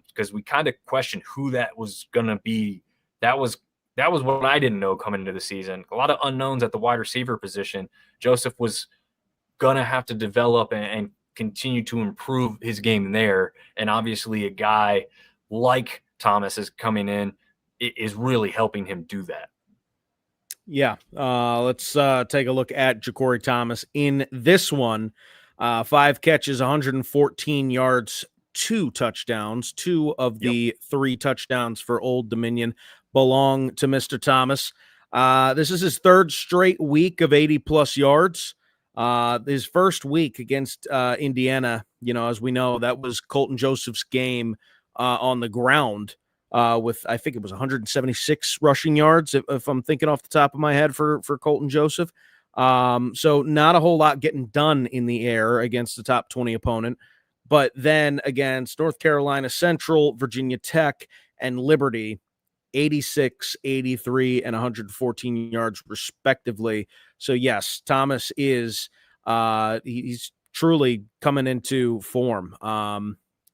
because we kind of questioned who that was going to be. That was what I didn't know coming into the season. A lot of unknowns at the wide receiver position. Joseph was going to have to develop and continue to improve his game there. And obviously a guy like Thomas is coming in is really helping him do that. Yeah. Let's take a look at Ja'Cory Thomas in this one. 5 catches, 114 yards, 2 touchdowns. 2 of the 3 touchdowns for Old Dominion belong to Mr. Thomas. This is his 3rd straight week of 80-plus yards. His first week against Indiana, as we know, that was Colton Joseph's game on the ground. With I think it was 176 rushing yards, if I'm thinking off the top of my head for Colton Joseph. So not a whole lot getting done in the air against the top 20 opponent. But then against North Carolina Central, Virginia Tech, and Liberty, 86, 83, and 114 yards respectively. So yes, Thomas is he's truly coming into form.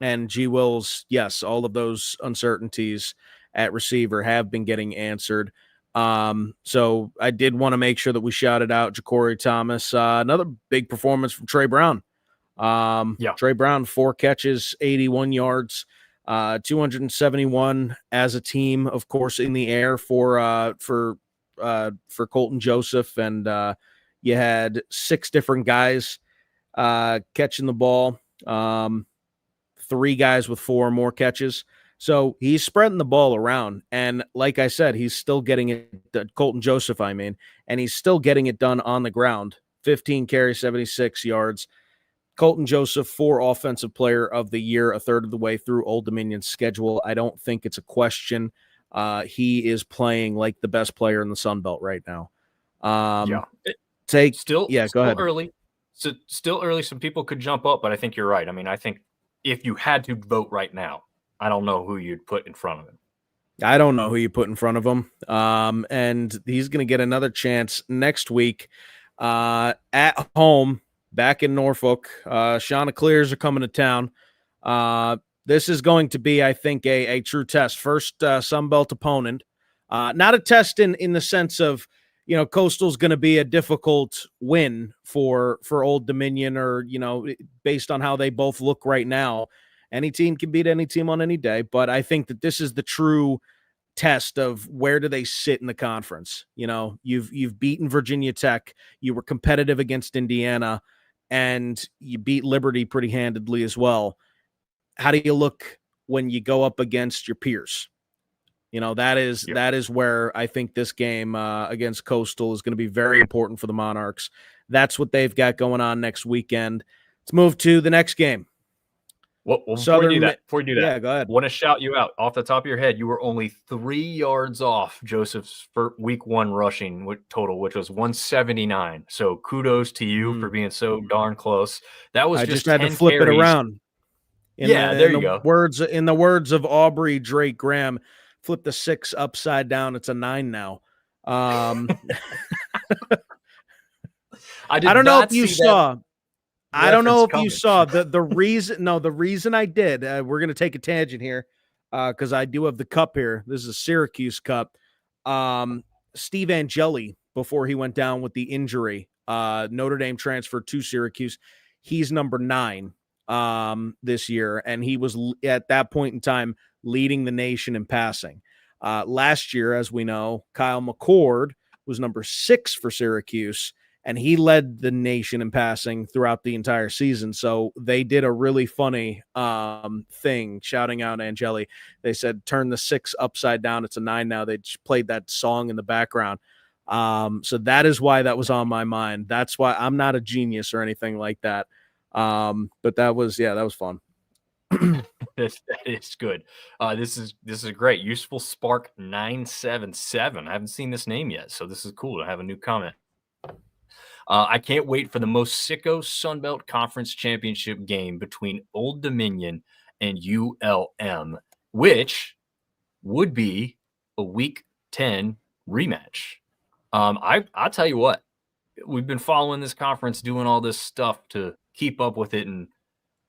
And G. Wills, yes, all of those uncertainties at receiver have been getting answered. So I did want to make sure that we shouted out Ja'Cory Thomas. Another big performance from Trey Brown. Trey Brown, 4 catches, 81 yards, 271 as a team, of course, in the air for Colton Joseph. And you had 6 different guys catching the ball. 3 guys with 4 more catches. So he's spreading the ball around. And like I said, he's still getting it, Colton Joseph, and he's still getting it done on the ground. 15 carries, 76 yards. Colton Joseph, 4 Offensive Player of the Year, a third of the way through Old Dominion's schedule. I don't think it's a question. He is playing like the best player in the Sun Belt right now. Go ahead. Early. So still early. Some people could jump up, but I think you're right. I mean, I think if you had to vote right now, I don't know who you'd put in front of him. I don't know who you put in front of him. And he's going to get another chance next week at home, back in Norfolk. Chanticleers are coming to town. This is going to be, I think, a true test. First Sunbelt opponent. Not a test in the sense of, Coastal's going to be a difficult win for Old Dominion, or, based on how they both look right now. Any team can beat any team on any day, but I think that this is the true test of where do they sit in the conference. You've beaten Virginia Tech, you were competitive against Indiana, and you beat Liberty pretty handedly as well. How do you look when you go up against your peers? That is where I think this game against Coastal is going to be very important for the Monarchs. That's what they've got going on next weekend. Let's move to the next game. Well, before you do that, yeah, go ahead. I want to shout you out off the top of your head. You were only 3 yards off Joseph's week 1 rushing total, which was 179. So kudos to you for being so darn close. That was just had to flip carries. It around. There you go. In the words of Aubrey Drake Graham, flip the 6 upside down. It's a 9 now. I don't know if you saw. I don't know if you saw the reason. No, the reason I did. We're going to take a tangent here because I do have the cup here. This is a Syracuse cup. Steve Angeli, before he went down with the injury, Notre Dame transferred to Syracuse. He's number 9 this year, and he was at that point in time leading the nation in passing. Last year, as we know, Kyle McCord was number 6 for Syracuse, and he led the nation in passing throughout the entire season. So they did a really funny thing, shouting out Angeli. They said, turn the 6 upside down. It's a 9 now. They just played that song in the background. So that is why that was on my mind. That's why I'm not a genius or anything like that. But that was fun. That is good. This is great. Useful Spark 977. I haven't seen this name yet, so this is cool to have a new comment. I can't wait for the most sicko Sunbelt Conference Championship game between Old Dominion and ULM, which would be a Week 10 rematch. I'll tell you what, we've been following this conference, doing all this stuff to keep up with it and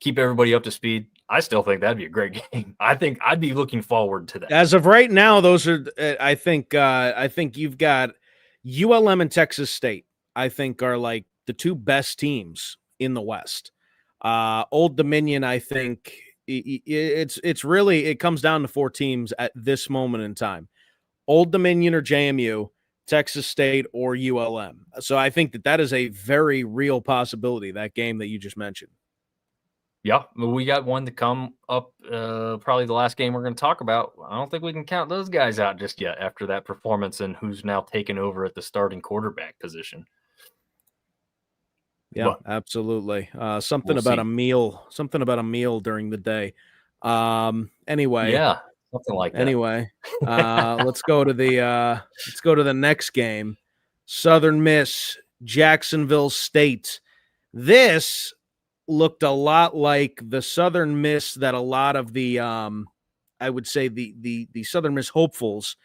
keep everybody up to speed. I still think that'd be a great game. I think I'd be looking forward to that. As of right now, those are I think you've got ULM and Texas State. I think are like the two best teams in the West. Old Dominion, I think it's really it comes down to four teams at this moment in time. Old Dominion or JMU, Texas State or ULM. So I think that is a very real possibility, that game that you just mentioned. Yeah, we got one to come up, probably the last game we're going to talk about. I don't think we can count those guys out just yet after that performance and who's now taken over at the starting quarterback position. Yeah, but absolutely. Something we'll about see. Something about a meal during the day. Anyway. Yeah, something like that. Anyway, let's go to the next game. Southern Miss, Jacksonville State. This looked a lot like the Southern Miss that a lot of the I would say the Southern Miss hopefuls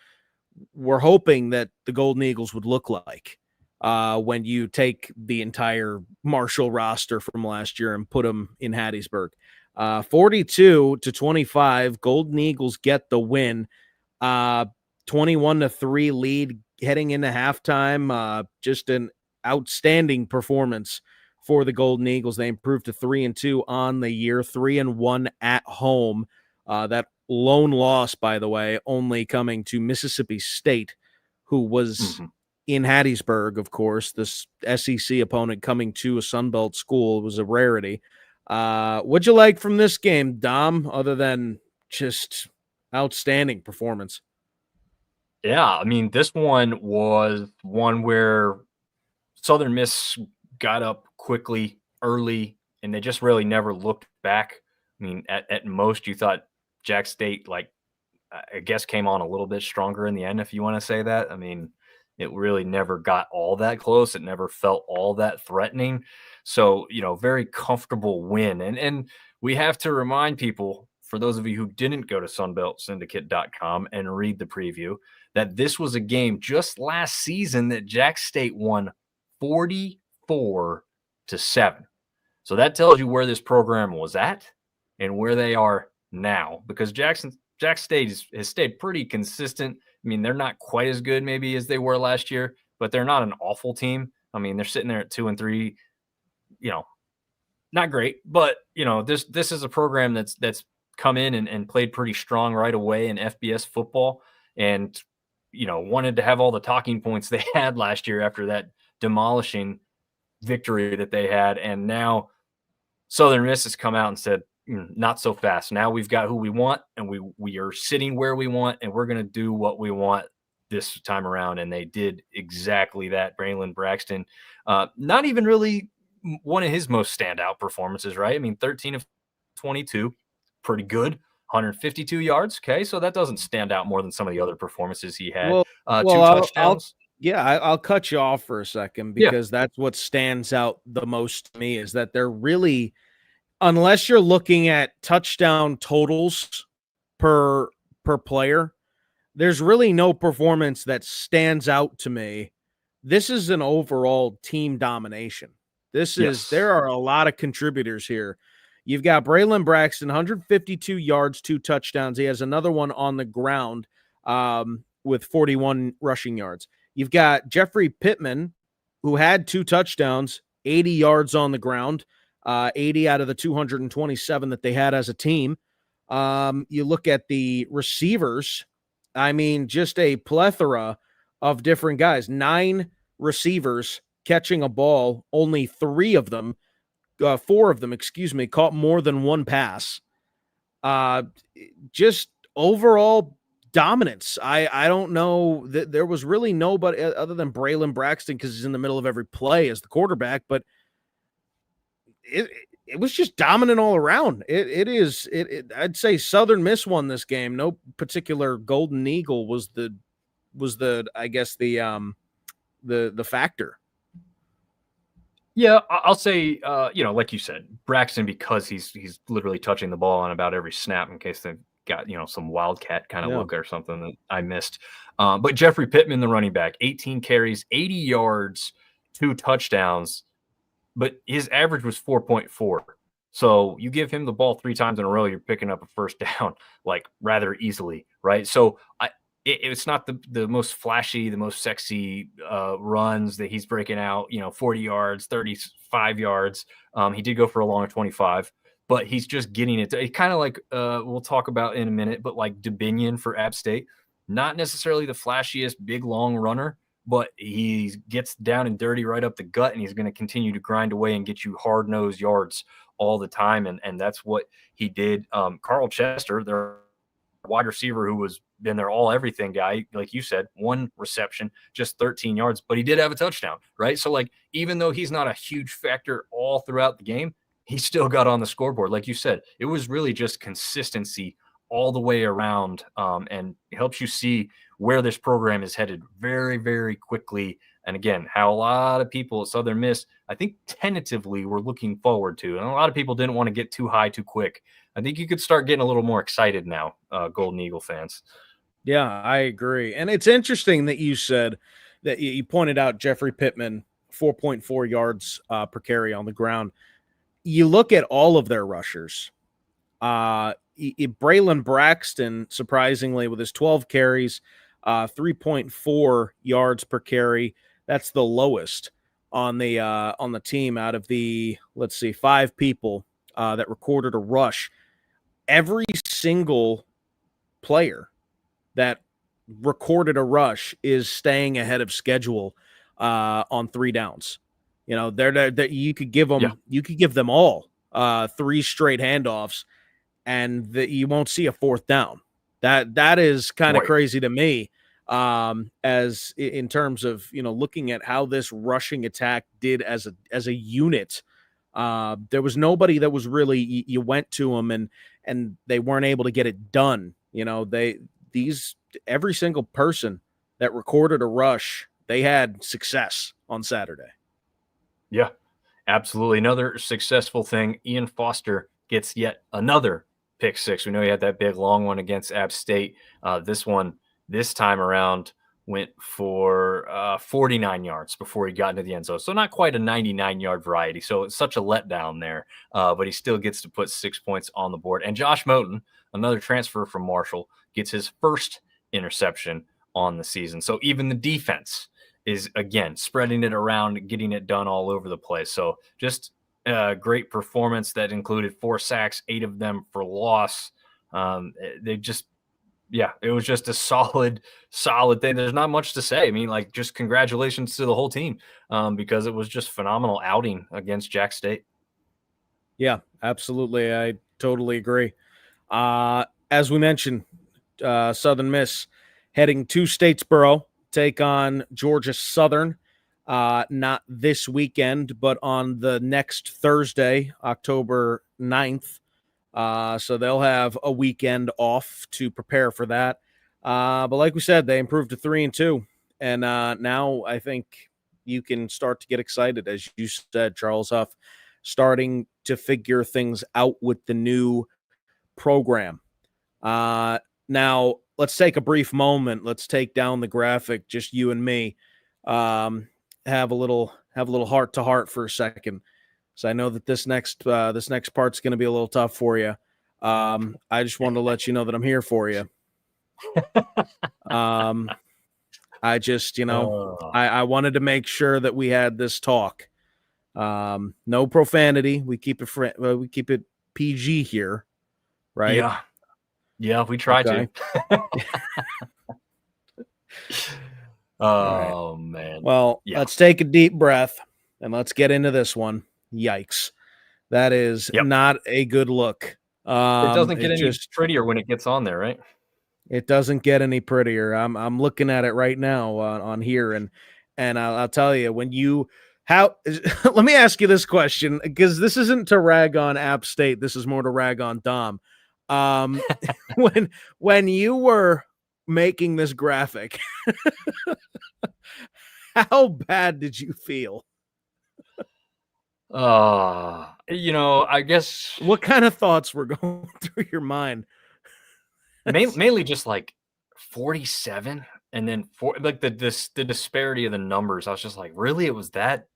were hoping that the Golden Eagles would look like when you take the entire Marshall roster from last year and put them in Hattiesburg. 42-25, Golden Eagles get the win. 21-3 lead heading into halftime. Just an outstanding performance for the Golden Eagles. They improved to 3-2 on the year, 3-1 at home. That lone loss, by the way, only coming to Mississippi State, who was in Hattiesburg, of course. This SEC opponent coming to a Sunbelt school was a rarity. What'd you like from this game, Dom, other than just outstanding performance? Yeah, I mean, this one was one where Southern Miss got up quickly, early, and they just really never looked back. I mean, at most, you thought Jack State, like, I guess, came on a little bit stronger in the end, if you want to say that. I mean, it really never got all that close. It never felt all that threatening. So, very comfortable win. And we have to remind people, for those of you who didn't go to sunbeltsyndicate.com and read the preview, that this was a game just last season that Jack State won 44-7. So that tells you where this program was at and where they are now, because Jack State has stayed pretty consistent. I mean, they're not quite as good maybe as they were last year, but they're not an awful team. I mean, they're sitting there at 2-3, not great, but this is a program that's come in and played pretty strong right away in FBS football, and wanted to have all the talking points they had last year after that demolishing victory that they had. And now Southern Miss has come out and said, not so fast. Now we've got who we want, and we are sitting where we want, and we're going to do what we want this time around. And they did exactly that. Braylon Braxton, not even really one of his most standout performances, right? I mean, 13 of 22, pretty good. 152 yards. Okay, so that doesn't stand out more than some of the other performances he had. Two touchdowns. I'll cut you off for a second, because that's what stands out the most to me, is that they're really, unless you're looking at touchdown totals per player, there's really no performance that stands out to me. This is an overall team domination. There are a lot of contributors here. You've got Braylon Braxton, 152 yards, 2 touchdowns. He has another one on the ground with 41 rushing yards. You've got Jeffrey Pittman, who had 2 touchdowns, 80 yards on the ground, 80 out of the 227 that they had as a team. You look at the receivers, I mean, just a plethora of different guys. 9 receivers catching a ball, only 4 of them, caught more than one pass. Just overall dominance. I don't know that there was really nobody other than Braylon Braxton, because he's in the middle of every play as the quarterback, but it was just dominant all around. I'd say Southern Miss won this game. No particular Golden Eagle was the I guess the factor. Yeah, I'll say, like you said, Braxton, because he's literally touching the ball on about every snap in case they've got, some wildcat kind of look or something that I missed. But Jeffrey Pittman, the running back, 18 carries, 80 yards, 2 touchdowns, but his average was 4.4. So you give him the ball 3 times in a row, you're picking up a first down like rather easily, right? So it's not the most flashy, the most sexy runs that he's breaking out, 40 yards, 35 yards. He did go for a long 25, but he's just getting it. Kind of like we'll talk about in a minute, but like Dominick for App State, not necessarily the flashiest big long runner, but he gets down and dirty right up the gut, and he's going to continue to grind away and get you hard-nosed yards all the time, and that's what he did. Carl Chester, their wide receiver who was been their all-everything guy, like you said, 1 reception, just 13 yards, but he did have a touchdown, right? So, like, even though he's not a huge factor all throughout the game, he still got on the scoreboard. Like you said, it was really just consistency all the way around, and it helps you see where this program is headed very, very quickly. And again, how a lot of people at Southern Miss, I think tentatively were looking forward to, and a lot of people didn't want to get too high too quick. I think you could start getting a little more excited now, Golden Eagle fans. Yeah, I agree. And it's interesting that you said that you pointed out Jeffrey Pittman, 4.4 yards per carry on the ground. You look at all of their rushers. Braylon Braxton, surprisingly, with his 12 carries, 3.4 yards per carry. That's the lowest on the team out of the, 5 people that recorded a rush. Every single player that recorded a rush is staying ahead of schedule on 3 downs. They're you could give them all 3 straight handoffs, and you won't see a 4th down. That is kind of crazy to me, as in terms of looking at how this rushing attack did as a unit. There was nobody that was really, you went to them and they weren't able to get it done. Every single person that recorded a rush, they had success on Saturday. Yeah, absolutely. Another successful thing. Ian Foster gets yet another pick 6. We know he had that big long one against App State. This time around went for 49 yards before he got into the end zone. So not quite a 99-yard variety. So it's such a letdown there, but he still gets to put 6 points on the board. And Josh Moten, another transfer from Marshall, gets his first interception on the season. So even the defense is, again, spreading it around, getting it done all over the place. So just a great performance that included 4 sacks, 8 of them for loss. It was just a solid thing. There's not much to say. I mean, like, just congratulations to the whole team, because it was just phenomenal outing against Jack State. Yeah, absolutely. I totally agree. As we mentioned, Southern Miss heading to Statesboro, take on Georgia Southern, not this weekend, but on the next Thursday, October 9th. So they'll have a weekend off to prepare for that. But like we said, they improved to 3-2. And now I think you can start to get excited, as you said, Charles Huff, starting to figure things out with the new program. Now, let's take a brief moment. Let's take down the graphic, just you and me. Have a little heart-to-heart for a second. So I know that this next part's going to be a little tough for you. I just wanted to let you know that I'm here for you. I just, I wanted to make sure that we had this talk. No profanity. We keep it PG here, right? Yeah, we try to. Oh, right. Man. Well, Let's take a deep breath and let's get into this one. Yikes. That is not a good look. It doesn't get any prettier when it gets on there, right? It doesn't get any prettier. I'm looking at it right now on here, and I'll tell you, let me ask you this question, because this isn't to rag on App State. This is more to rag on Dom. When you were making this graphic, how bad did you feel? I guess, what kind of thoughts were going through your mind? Mainly just like 47 And then for like the disparity of the numbers, I was just like, really? It was that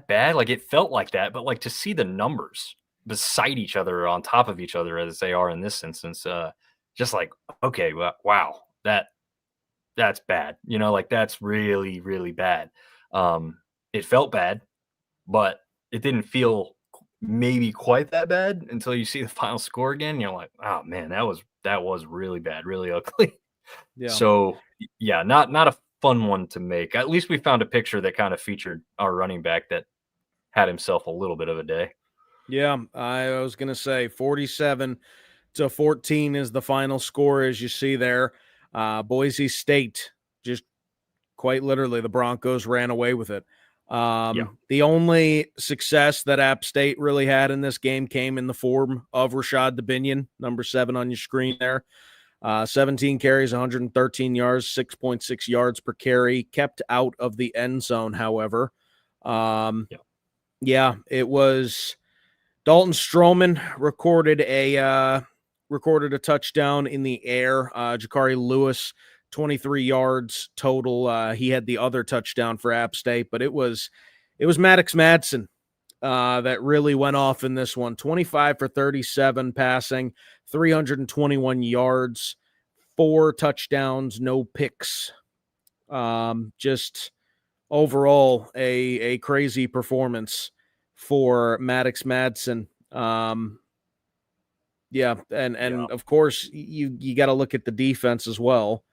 bad? Like it felt like that, but like to see the numbers beside each other on top of each other as they are in this instance, just like, okay, well, wow, that's bad. You know, like that's really, really bad. It felt bad, but it didn't feel maybe quite that bad until you see the final score again. You're like, oh man, that was really bad, really ugly. Yeah. So yeah, not a fun one to make. At least we found a picture that kind of featured our running back that had himself a little bit of a day. Yeah, I was going to say 47-14 is the final score, as you see there. Boise State, just quite literally, the Broncos ran away with it. Yeah. The only success that App State really had in this game came in the form of Rashad Dominick, number 7 on your screen there. 17 carries, 113 yards, 6.6 yards per carry, kept out of the end zone, however. Yeah, it was Dalton Stroman recorded a touchdown in the air. Jakari Lewis, 23 yards total. He had the other touchdown for App State, but it was Maddox Madsen that really went off in this one. 25 for 37 passing, 321 yards, 4 touchdowns, no picks. Just overall a crazy performance for Maddox Madsen. Yeah, and of course you got to look at the defense as well.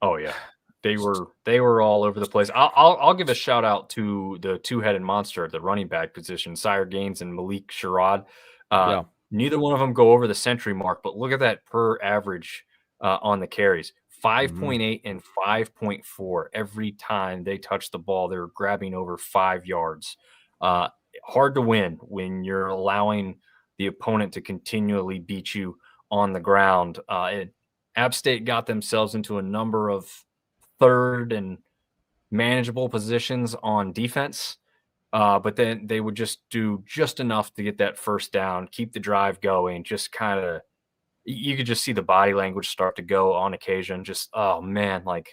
Oh yeah, they were all over the place. I'll give a shout out to the two-headed monster at the running back position, Sire Gaines and Malik Sherrod. Yeah. Neither one of them go over the century mark, but look at that per average on the carries. 5.8 and 5.4 every time they touch the ball. They're grabbing over 5 yards. Hard to win when you're allowing the opponent to continually beat you on the ground. App State got themselves into a number of third and manageable positions on defense, but then they would just do just enough to get that first down, keep the drive going, just kind of you could just see the body language start to go on occasion. Just, oh man, like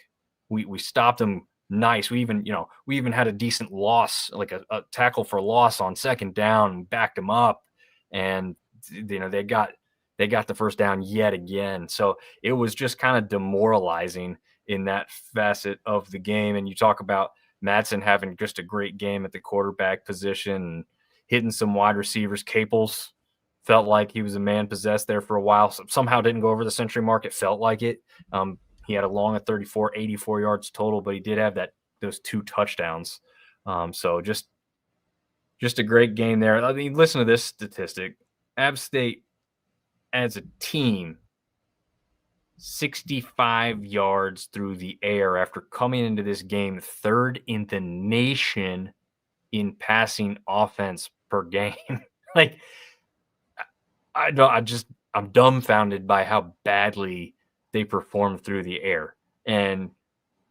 we stopped them nice. We even had a decent loss, like a tackle for loss on second down, and backed them up, and they got the first down yet again. So it was just kind of demoralizing in that facet of the game. And you talk about Madsen having just a great game at the quarterback position and hitting some wide receivers. Caples felt like he was a man possessed there for a while. Somehow didn't go over the century mark. It felt like it. He had a long of 34, 84 yards total, but he did have those 2 touchdowns. So just a great game there. I mean, listen to this statistic. App State as a team, 65 yards through the air after coming into this game 3rd in the nation in passing offense per game. Like, I'm dumbfounded by how badly they performed through the air. And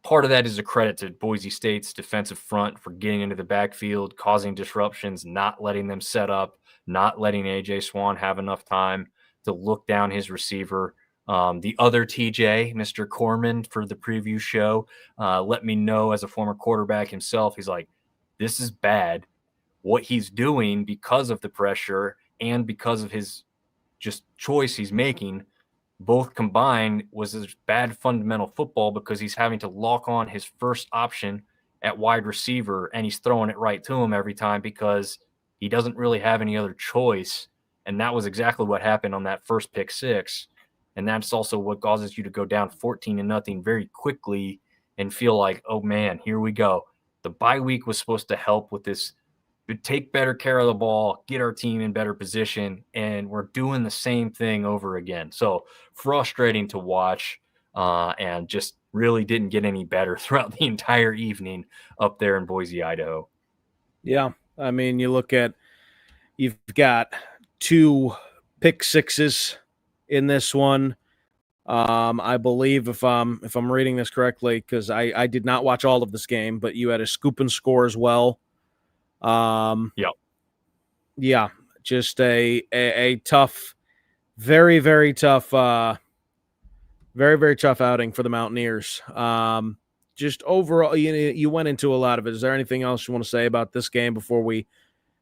part of that is a credit to Boise State's defensive front for getting into the backfield, causing disruptions, not letting them set up, not letting AJ Swan have enough time to look down his receiver. The other TJ, Mr. Corman, for the preview show, let me know as a former quarterback himself. He's like, this is bad. What he's doing because of the pressure and because of his just choice he's making, both combined, was this bad fundamental football because he's having to lock on his first option at wide receiver and he's throwing it right to him every time because he doesn't really have any other choice. And that was exactly what happened on that first pick 6. And that's also what causes you to go down 14-0 very quickly and feel like, oh man, here we go. The bye week was supposed to help with this, take better care of the ball, get our team in better position, and we're doing the same thing over again. So frustrating to watch, and just really didn't get any better throughout the entire evening up there in Boise, Idaho. Yeah, I mean, you've got 2 pick 6s in this one. I believe if I'm reading this correctly, because I did not watch all of this game, but you had a scoop and score as well. Yep. Yeah, just a tough, very, very tough Very, very tough outing for the Mountaineers. Just overall, you went into a lot of it. Is there anything else you want to say about this game before we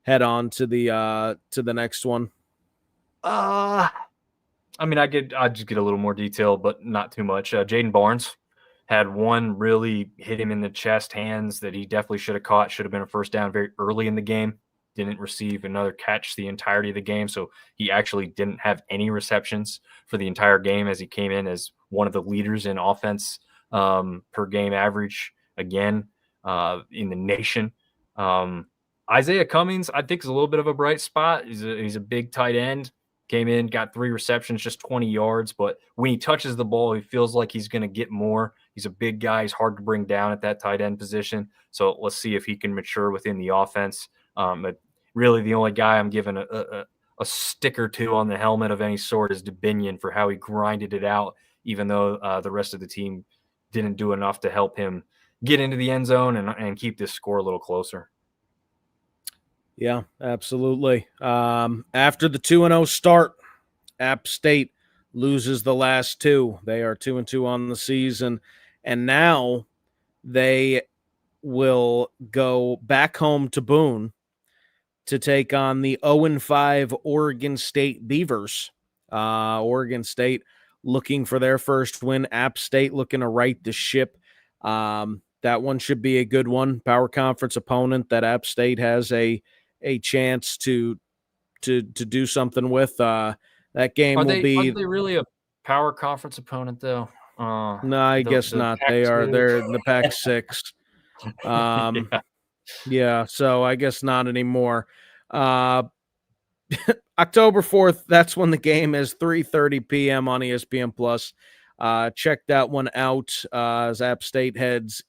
head on to the next one? I mean, I'd just get a little more detail, but not too much. Jaden Barnes had one really hit him in the chest, hands that he definitely should have caught. Should have been a first down very early in the game. Didn't receive another catch the entirety of the game, so he actually didn't have any receptions for the entire game as he came in as one of the leaders in offense per game average again in the nation. Isaiah Cummings, I think, is a little bit of a bright spot. He's a big tight end. Came in, got 3 receptions, just 20 yards. But when he touches the ball, he feels like he's going to get more. He's a big guy. He's hard to bring down at that tight end position. So let's see if he can mature within the offense. But really, the only guy I'm giving a sticker to on the helmet of any sort is Dominick for how he grinded it out, even though the rest of the team didn't do enough to help him get into the end zone and keep this score a little closer. Yeah, absolutely. After the 2-0 start, App State loses the last 2. They are 2-2 on the season, and now they will go back home to Boone to take on the 0-5 Oregon State Beavers. Oregon State looking for their first win. App State looking to right the ship. That one should be a good one. Power conference opponent that App State has a chance to do something with. That game Are will be. Are they really a power conference opponent though? No, I guess not. They're in the Pac-6. Yeah. Yeah, so I guess not anymore. October 4th, that's when the game is, 3:30 p.m. on ESPN Plus. Check that one out as App State heads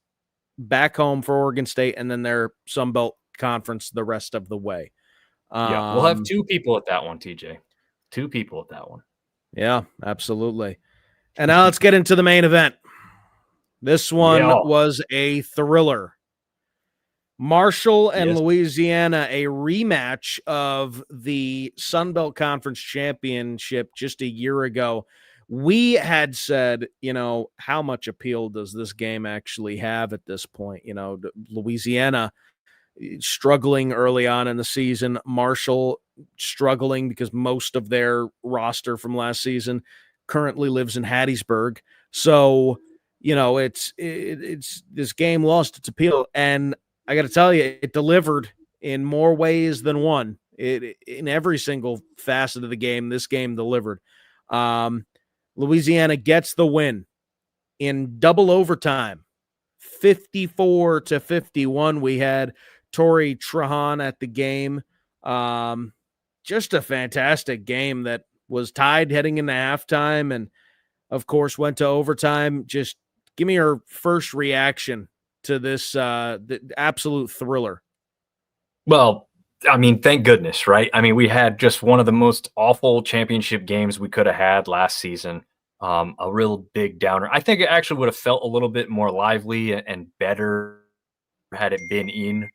back home for Oregon State and then their Sun Belt Conference the rest of the way. Yeah, we'll have 2 people at that one, TJ. 2 people at that one. Yeah, absolutely. And now let's get into the main event. This one was a thriller. Marshall and Louisiana, a rematch of the Sun Belt Conference Championship just a year ago. We had said, how much appeal does this game actually have at this point? Louisiana struggling early on in the season, Marshall struggling because most of their roster from last season currently lives in Hattiesburg. So, it's this game lost its appeal, and I got to tell you, it delivered in more ways than one. In every single facet of the game, this game delivered. Louisiana gets the win in double overtime, 54-51. We had Torrey Trahan at the game. Just a fantastic game that was tied heading into halftime and, of course, went to overtime. Just give me your first reaction to this the absolute thriller. Well, I mean, thank goodness, right? I mean, we had just one of the most awful championship games we could have had last season. A real big downer. I think it actually would have felt a little bit more lively and better had it been in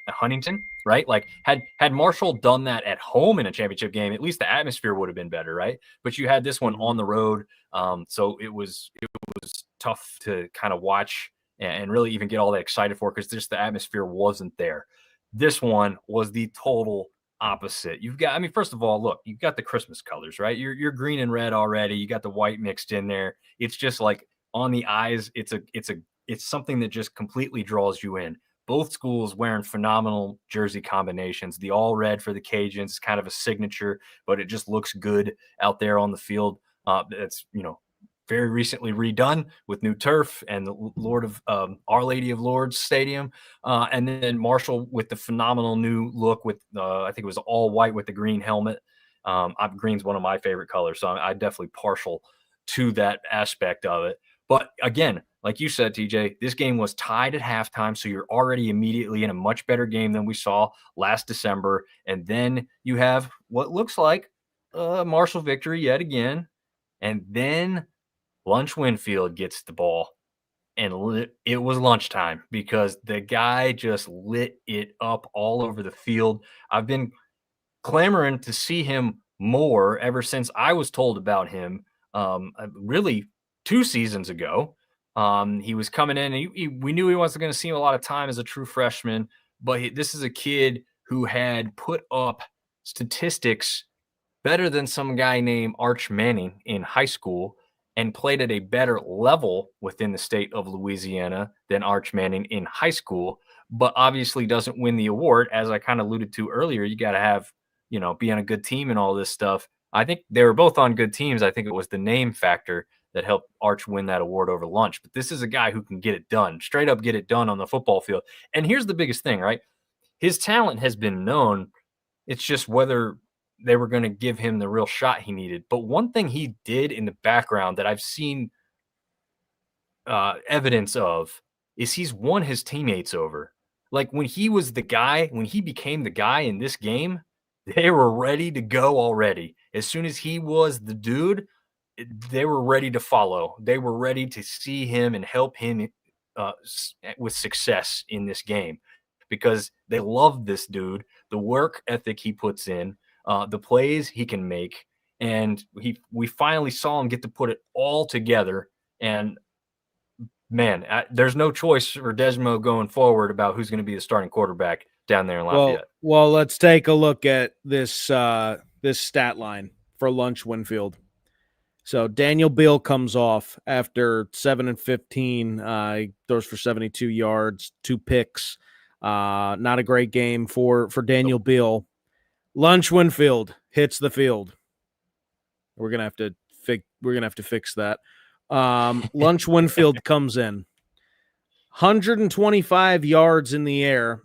Huntington, right? Like had Marshall done that at home in a championship game, at least the atmosphere would have been better, right? But you had this one on the road, so it was tough to kind of watch and really even get all that excited for because just the atmosphere wasn't there. This one was the total opposite. You've got, I mean, first of all, look, you've got the Christmas colors, right? You're green and red already. You got the white mixed in there. It's just like on the eyes, it's something that just completely draws you in. Both schools wearing phenomenal jersey combinations. The all red for the Cajuns is kind of a signature, but it just looks good out there on the field. It's, very recently redone with new turf and the Lord of Our Lady of Lourdes Stadium. And then Marshall with the phenomenal new look with, I think it was all white with the green helmet. Green's one of my favorite colors, so I'm definitely partial to that aspect of it. But again, like you said, TJ, this game was tied at halftime, so you're already immediately in a much better game than we saw last December. And then you have what looks like a Marshall victory yet again. And then Lunch Winfield gets the ball, and it was lunchtime because the guy just lit it up all over the field. I've been clamoring to see him more ever since I was told about him. Really 2 seasons ago. He was coming in, and we knew he wasn't going to see a lot of time as a true freshman, but this is a kid who had put up statistics better than some guy named Arch Manning in high school and played at a better level within the state of Louisiana than Arch Manning in high school, but obviously doesn't win the award. As I kind of alluded to earlier, you got to have, be on a good team and all this stuff. I think they were both on good teams. I think it was the name factor that helped Arch win that award over Lunch. But this is a guy who can get it done, straight up get it done on the football field. And here's the biggest thing, right? His talent has been known. It's just whether they were going to give him the real shot he needed. But one thing he did in the background that I've seen evidence of is he's won his teammates over. Like when he was the guy, when he became the guy in this game, they were ready to go already. As soon as he was the dude, they were ready to follow. They were ready to see him and help him with success in this game because they love this dude, the work ethic he puts in, the plays he can make, and we finally saw him get to put it all together. And man, there's no choice for Desmo going forward about who's going to be the starting quarterback down there in Lafayette. Well, let's take a look at this this stat line for Lunch Winfield. So Daniel Beal comes off after 7 and 15. He throws for 72 yards, 2 picks. Not a great game for Daniel Beal. Lunch Winfield hits the field. We're gonna have to fix that. Lunch Winfield comes in 125 yards in the air,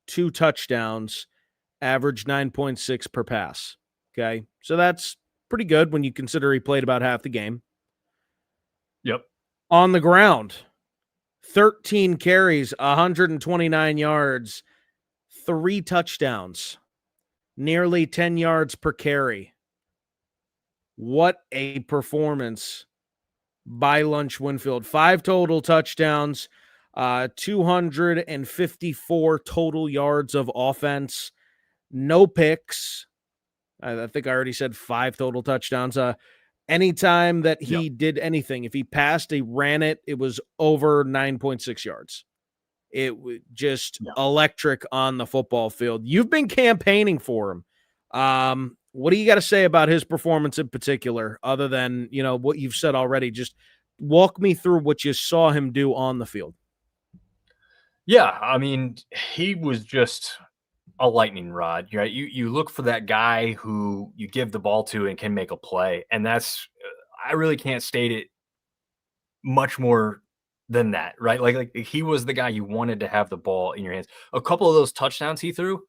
2 touchdowns, average 9.6 per pass. Okay, so that's pretty good when you consider he played about half the game. Yep. On the ground, 13 carries, 129 yards, 3 touchdowns, nearly 10 yards per carry. What a performance by Lunch Winfield. 5 total touchdowns, 254 total yards of offense, no picks. I think I already said 5 total touchdowns. Anytime that he did anything, if he passed, he ran it, it was over 9.6 yards. It was just electric on the football field. You've been campaigning for him. What do you got to say about his performance in particular, other than, what you've said already? Just walk me through what you saw him do on the field. Yeah, I mean, he was just a lightning rod, right? You look for that guy who you give the ball to and can make a play, and that's I really can't state it much more than that, right? Like he was the guy you wanted to have the ball in your hands. A couple of those touchdowns he threw,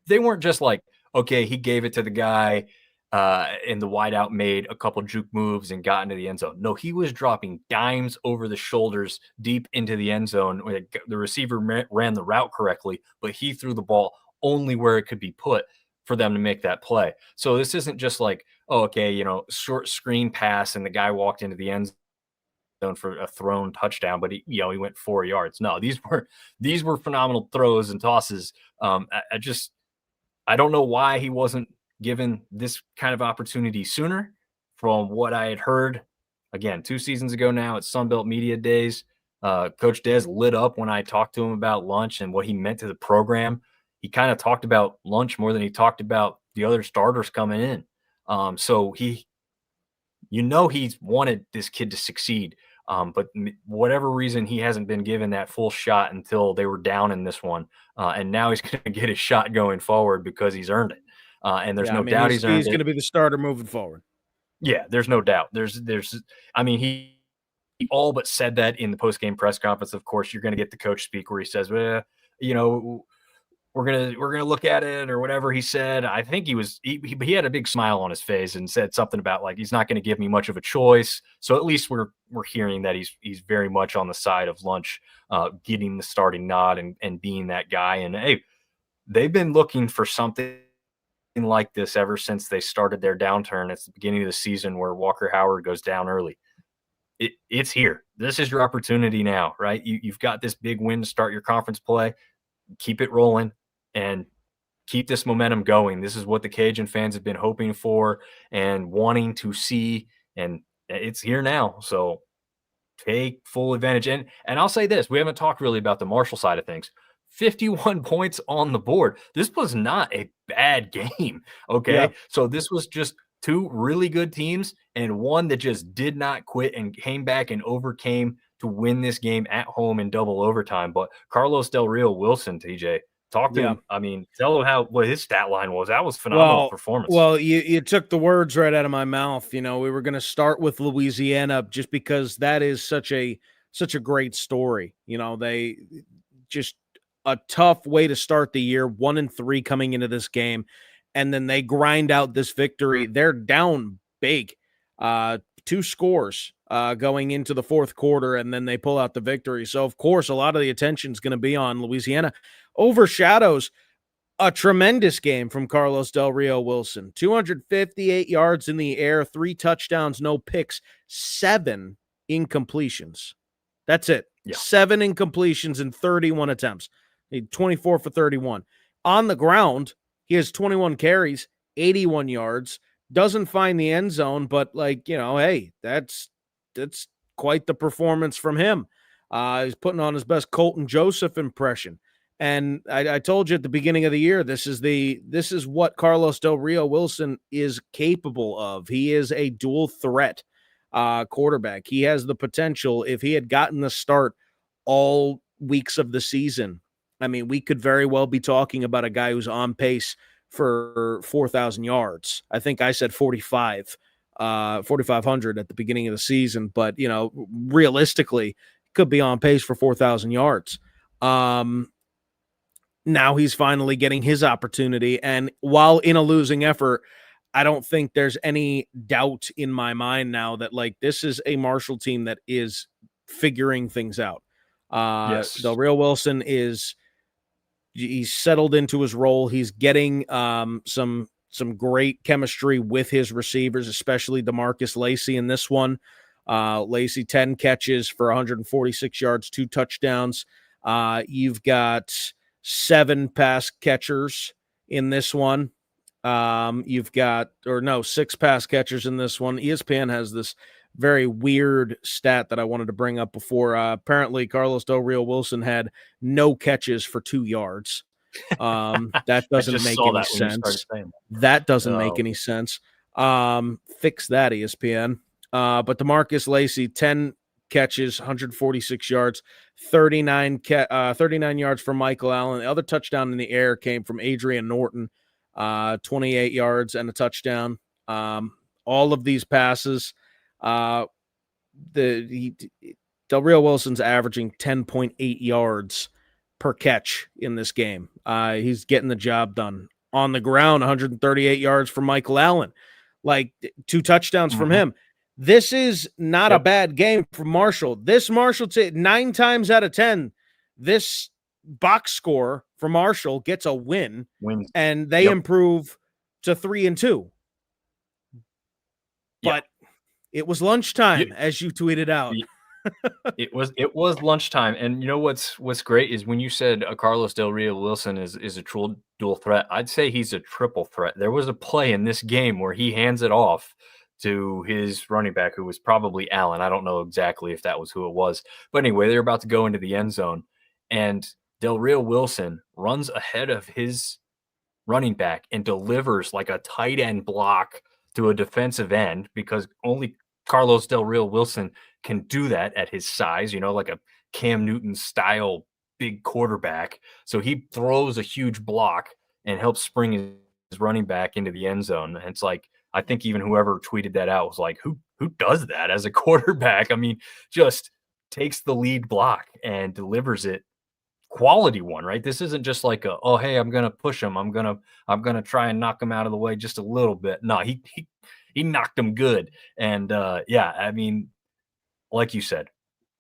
they weren't just like, okay, he gave it to the guy and the wideout made a couple juke moves and got into the end zone. No, he was dropping dimes over the shoulders deep into the end zone. The receiver ran the route correctly, but he threw the ball only where it could be put for them to make that play. So this isn't just like, oh, okay, short screen pass and the guy walked into the end zone for a thrown touchdown, but he went 4 yards. No, these were phenomenal throws and tosses. I don't know why he wasn't given this kind of opportunity sooner. From what I had heard, again, 2 seasons ago now at Sunbelt Media Days, Coach Dez lit up when I talked to him about Lunch and what he meant to the program. He kind of talked about Lunch more than he talked about the other starters coming in. So he's wanted this kid to succeed. But whatever reason, he hasn't been given that full shot until they were down in this one. And now he's going to get his shot going forward because he's earned it. And there's doubt he's earned it. He's going to be the starter moving forward. Yeah, there's no doubt. He all but said that in the post-game press conference. Of course, you're going to get the coach speak where he says, well, we're gonna look at it or whatever he said. I think he had a big smile on his face and said something about like he's not going to give me much of a choice. So at least we're hearing that he's very much on the side of Lunch, getting the starting nod and being that guy. And hey, they've been looking for something like this ever since they started their downturn. It's the beginning of the season where Walker Howard goes down early. It's here. This is your opportunity now, right? You've got this big win to start your conference play. Keep it rolling and keep this momentum going. This is what the Cajun fans have been hoping for and wanting to see. And it's here now. So take full advantage. And I'll say this, we haven't talked really about the Marshall side of things. 51 points on the board. This was not a bad game. Yeah. Okay. So this was just two really good teams and one that just did not quit and came back and overcame to win this game at home in double overtime. But Carlos Del Rio Wilson, TJ, talk to Yeah. him. I mean, tell him what his stat line was. That was phenomenal Well, performance. well, you took the words right out of my mouth. You know, we were going to start with Louisiana just because that is such a great story. You know, they just a tough way to start the year, 1-3 coming into this game, and then they grind out this victory. They're down big, 2 scores going into the fourth quarter, and then they pull out the victory. So, of course, a lot of the attention is going to be on Louisiana. Overshadows a tremendous game from Carlos Del Rio Wilson. 258 yards in the air, 3 touchdowns, no picks, 7 incompletions. That's it. Yeah. 7 incompletions in 31 attempts. 24 for 31. On the ground, he has 21 carries, 81 yards, doesn't find the end zone, but hey, that's quite the performance from him. He's putting on his best Colton Joseph impression. And I told you at the beginning of the year, this is what Carlos Del Rio Wilson is capable of. He is a dual threat quarterback. He has the potential. If he had gotten the start all weeks of the season, I mean, we could very well be talking about a guy who's on pace for 4,000 yards. I think I said 4,500 at the beginning of the season, but realistically, could be on pace for 4,000 yards. Now he's finally getting his opportunity. And while in a losing effort, I don't think there's any doubt in my mind now that this is a Marshall team that is figuring things out. Yes. Del Rio Wilson he's settled into his role. He's getting some great chemistry with his receivers, especially DeMarcus Lacey in this one. Lacey, 10 catches for 146 yards, 2 touchdowns. You've got 7 pass catchers in this one. You've got 6 pass catchers in this one. ESPN has this very weird stat that I wanted to bring up before. Apparently, Carlos Del Rio Wilson had no catches for 2 yards. That doesn't make any sense. That doesn't make any sense. Fix that, ESPN. But DeMarcus Lacey, 10 catches, 146 yards, 39 yards from Michael Allen. The other touchdown in the air came from Adrian Norton, 28 yards and a touchdown. All of these passes, Del Rio Wilson's averaging 10.8 yards per catch in this game. He's getting the job done. On the ground, 138 yards from Michael Allen, 2 touchdowns from him. This is not a bad game for Marshall. This Marshall, 9 times out of 10, this box score for Marshall gets a win, and they improve to 3-2. But it was lunchtime, as you tweeted out. It was lunchtime, and you know what's great is when you said Carlos Del Rio Wilson is a true dual threat. I'd say he's a triple threat. There was a play in this game where he hands it off to his running back, who was probably Allen. I don't know exactly if that was who it was. But anyway, they're about to go into the end zone, and Del Rio Wilson runs ahead of his running back and delivers like a tight end block to a defensive end, because only Carlos Del Rio Wilson can do that at his size, like a Cam Newton style big quarterback. So he throws a huge block and helps spring his running back into the end zone. And it's I think even whoever tweeted that out was like, who does that as a quarterback? I mean, just takes the lead block and delivers it. Quality one, right? This isn't just hey, I'm gonna push him. I'm gonna try and knock him out of the way just a little bit. No, he knocked him good. And I mean, like you said,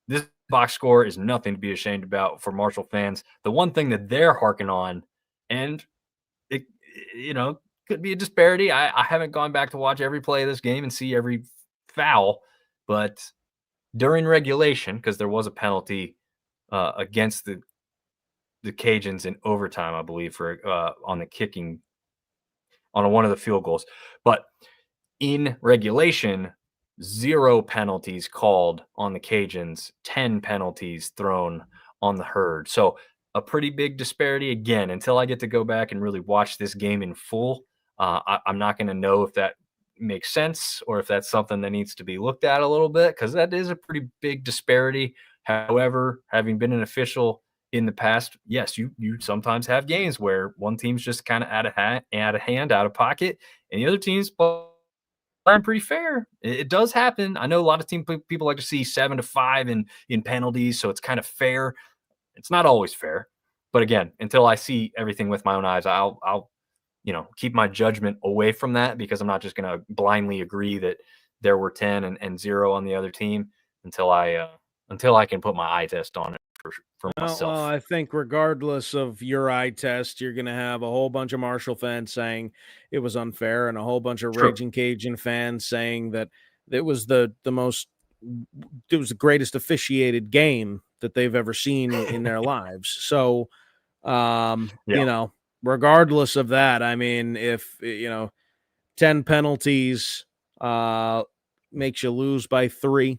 this box score is nothing to be ashamed about for Marshall fans. The one thing that they're harking on, and it could be a disparity. I haven't gone back to watch every play of this game and see every foul, but during regulation, because there was a penalty against the Cajuns in overtime, I believe, for on the kicking on one of the field goals. But in regulation, 0 penalties called on the Cajuns, 10 penalties thrown on the Herd. So a pretty big disparity. Again, until I get to go back and really watch this game in full, I'm not going to know if that makes sense or if that's something that needs to be looked at a little bit, because that is a pretty big disparity. However, having been an official in the past, yes, you sometimes have games where one team's just kind of out of hand, out of pocket, and the other team's playing pretty fair. It does happen. I know a lot of people like to see 7-5 in penalties, so it's kind of fair. It's not always fair, but again, until I see everything with my own eyes, I'll keep my judgment away from that, because I'm not just going to blindly agree that there were 10 and 0 on the other team until I can put my eye test on it for Well, myself. I think regardless of your eye test, you're going to have a whole bunch of Marshall fans saying it was unfair, and a whole bunch of True. Raging Cajun fans saying that it was it was the greatest officiated game that they've ever seen in their lives. So, Yeah. regardless of that, I mean, if 10 penalties makes you lose by 3.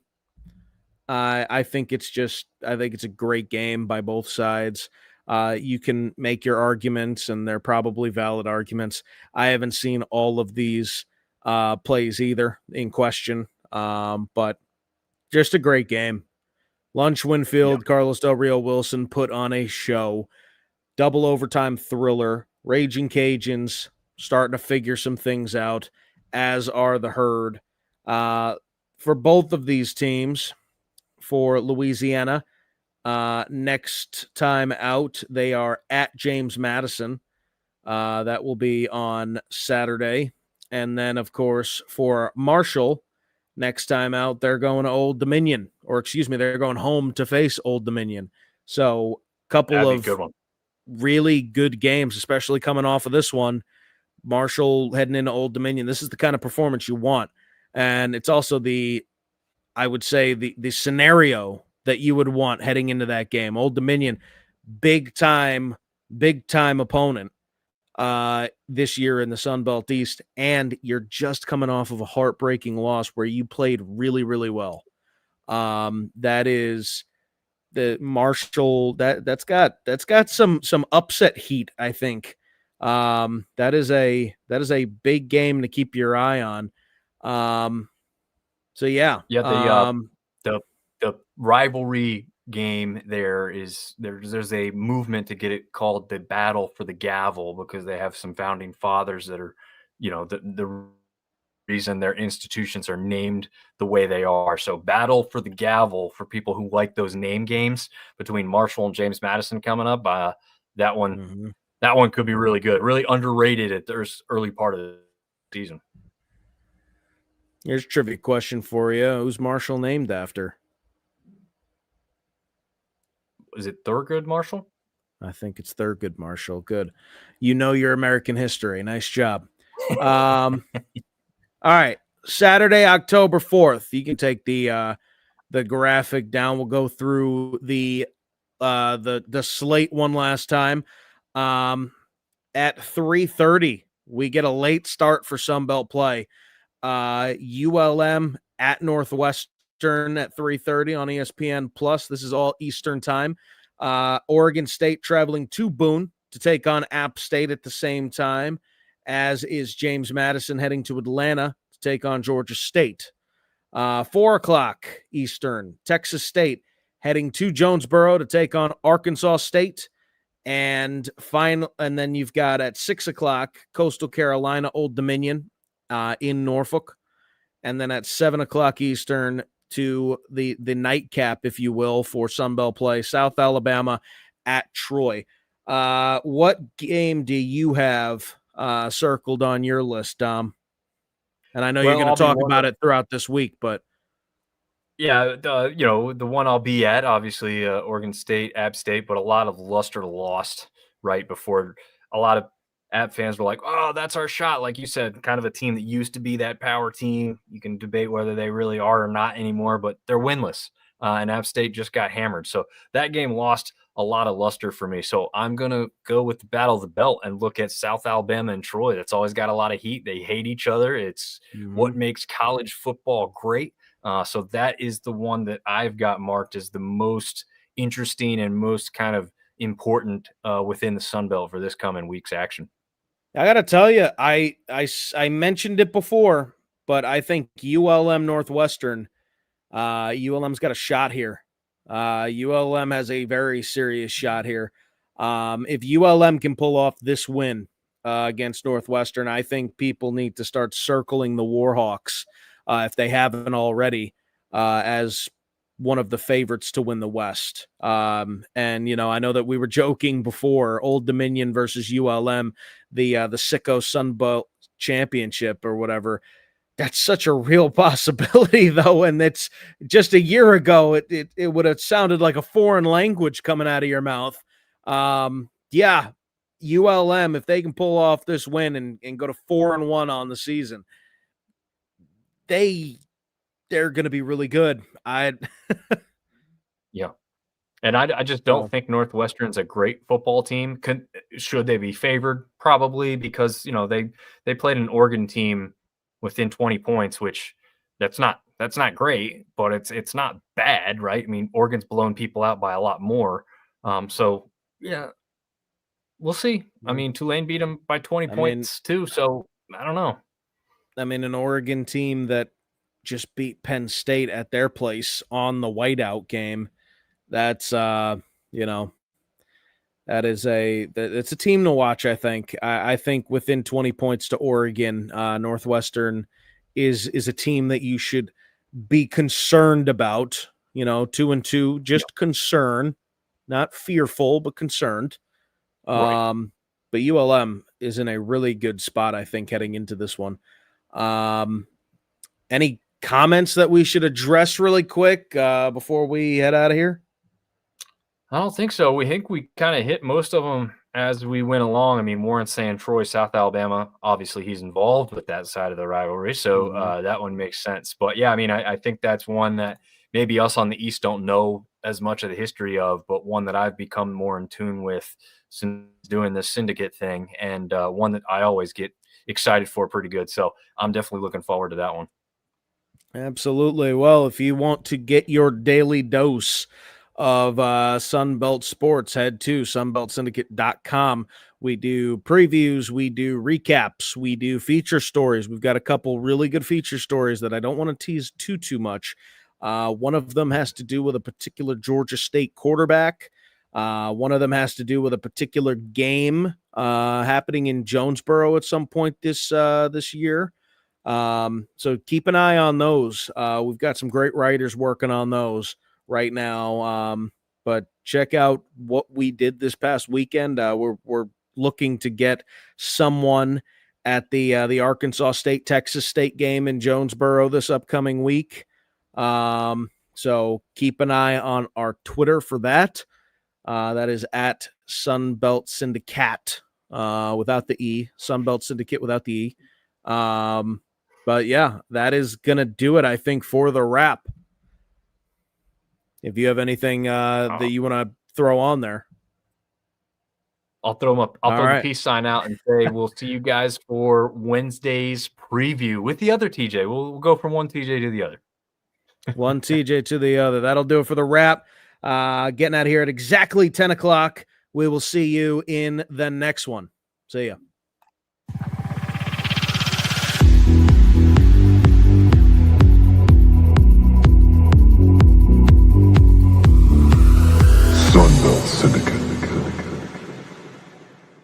I think it's a great game by both sides. You can make your arguments, and they're probably valid arguments. I haven't seen all of these plays either in question, but just a great game. Lunch Yeah. Winfield, Carlos Del Rio Wilson put on a show. Double overtime thriller. Raging Cajuns starting to figure some things out, as are the Herd. For both of these teams, for Louisiana, next time out, they are at James Madison. That will be on Saturday. And then, of course, for Marshall, next time out, they're going to Old Dominion, or excuse me, they're going home to face Old Dominion. So, couple That'd be a of good one. really good games, especially coming off of this one. Marshall heading into Old Dominion. This is the kind of performance you want. And it's also I would say the scenario that you would want heading into that game. Old Dominion, big time opponent this year in the Sun Belt East, and you're just coming off of a heartbreaking loss where you played really, really well. That is the Marshall that's got some upset heat, I think. That is a big game to keep your eye on. So yeah. Yeah, the the rivalry game there's a movement to get it called the Battle for the Gavel, because they have some founding fathers that are, the reason their institutions are named the way they are. So Battle for the Gavel, for people who like those name games between Marshall and James Madison coming up. That one Mhm. that one could be really good, really underrated at the early part of the season. Here's a trivia question for you. Who's Marshall named after? Is it Thurgood Marshall? I think it's Thurgood Marshall. Good. You know your American history. Nice job. All right. Saturday, October 4th. You can take the graphic down. We'll go through the slate one last time. At 3:30, we get a late start for Sunbelt play. ULM at Northwestern at 3:30 on ESPN Plus. This is all Eastern time. Oregon State traveling to Boone to take on App State at the same time, as is James Madison heading to Atlanta to take on Georgia State. 4:00 Eastern, Texas State heading to Jonesboro to take on Arkansas State. And then you've got at 6:00 Coastal Carolina, Old Dominion in Norfolk. And then at 7:00 Eastern to the nightcap, if you will, for Sunbelt play, South Alabama at Troy. What game do you have circled on your list, Dom? And I know you're Well, going I'll to be talk one about it throughout this week, but Yeah, the one I'll be at, obviously, Oregon State, App State, but a lot of luster lost right before. A lot of App fans were like, "Oh, that's our shot." Like you said, kind of a team that used to be that power team. You can debate whether they really are or not anymore, but they're winless. and App State just got hammered. So that game lost a lot of luster for me. So I'm going to go with the Battle of the Belt and look at South Alabama and Troy. That's always got a lot of heat. They hate each other. It's what makes college football great. So that is the one that I've got marked as the most interesting and most kind of important within the Sun Belt for this coming week's action. I got to tell you, I mentioned it before, but I think ULM Northwestern, ULM's got a shot here. ULM has a very serious shot here. If ULM can pull off this win against Northwestern, I think people need to start circling the Warhawks if they haven't already as one of the favorites to win the West. And, I know that we were joking before, Old Dominion versus ULM, the Sicko Sun Belt Championship or whatever. That's such a real possibility, though, and it's just a year ago. It would have sounded like a foreign language coming out of your mouth. Yeah, ULM, if they can pull off this win and go to 4-1 on the season, they're going to be really good. Yeah. And I just don't think Northwestern's a great football team. Should they be favored? Probably, because they played an Oregon team within 20 points, which that's not great, but it's not bad, right? I mean, Oregon's blown people out by a lot more. So yeah, we'll see. I mean, Tulane beat them by 20 points too. So I don't know. I mean, an Oregon team that just beat Penn State at their place on the whiteout game. That's it's a team to watch. I think. I think within 20 points to Oregon, Northwestern is a team that you should be concerned about. 2-2, just concern, not fearful, but concerned. Right. But ULM is in a really good spot, I think, heading into this one. Any comments that we should address really quick before we head out of here? I don't think so. We think we kind of hit most of them as we went along. I mean, Warren's saying Troy, South Alabama. Obviously, he's involved with that side of the rivalry, so that one makes sense. But yeah, I mean, I think that's one that maybe us on the East don't know as much of the history of, but one that I've become more in tune with since doing this Syndicate thing, and one that I always get excited for pretty good. So I'm definitely looking forward to that one. Absolutely. Well, if you want to get your daily dose of Sunbelt sports, head to sunbeltsyndicate.com. We do previews, we do recaps, we do feature stories. We've got a couple really good feature stories that I don't want to tease too much. One of them has to do with a particular Georgia State quarterback. One of them has to do with a particular game happening in Jonesboro at some point this year. So keep an eye on those. We've got some great writers working on those right now. But check out what we did this past weekend. We're looking to get someone at the Arkansas State Texas State game in Jonesboro this upcoming week. So keep an eye on our Twitter for that. That is at Sunbelt Syndicate without the E. Sunbelt Syndicate without the E. But yeah, that is gonna do it, I think, for the wrap. If you have anything that you want to throw on there, I'll throw them up. I'll throw the peace sign out and say we'll see you guys for Wednesday's preview with the other TJ. We'll go from one TJ to the other. One TJ to the other. That'll do it for the wrap. Getting out of here at exactly 10 o'clock. We will see you in the next one. See ya.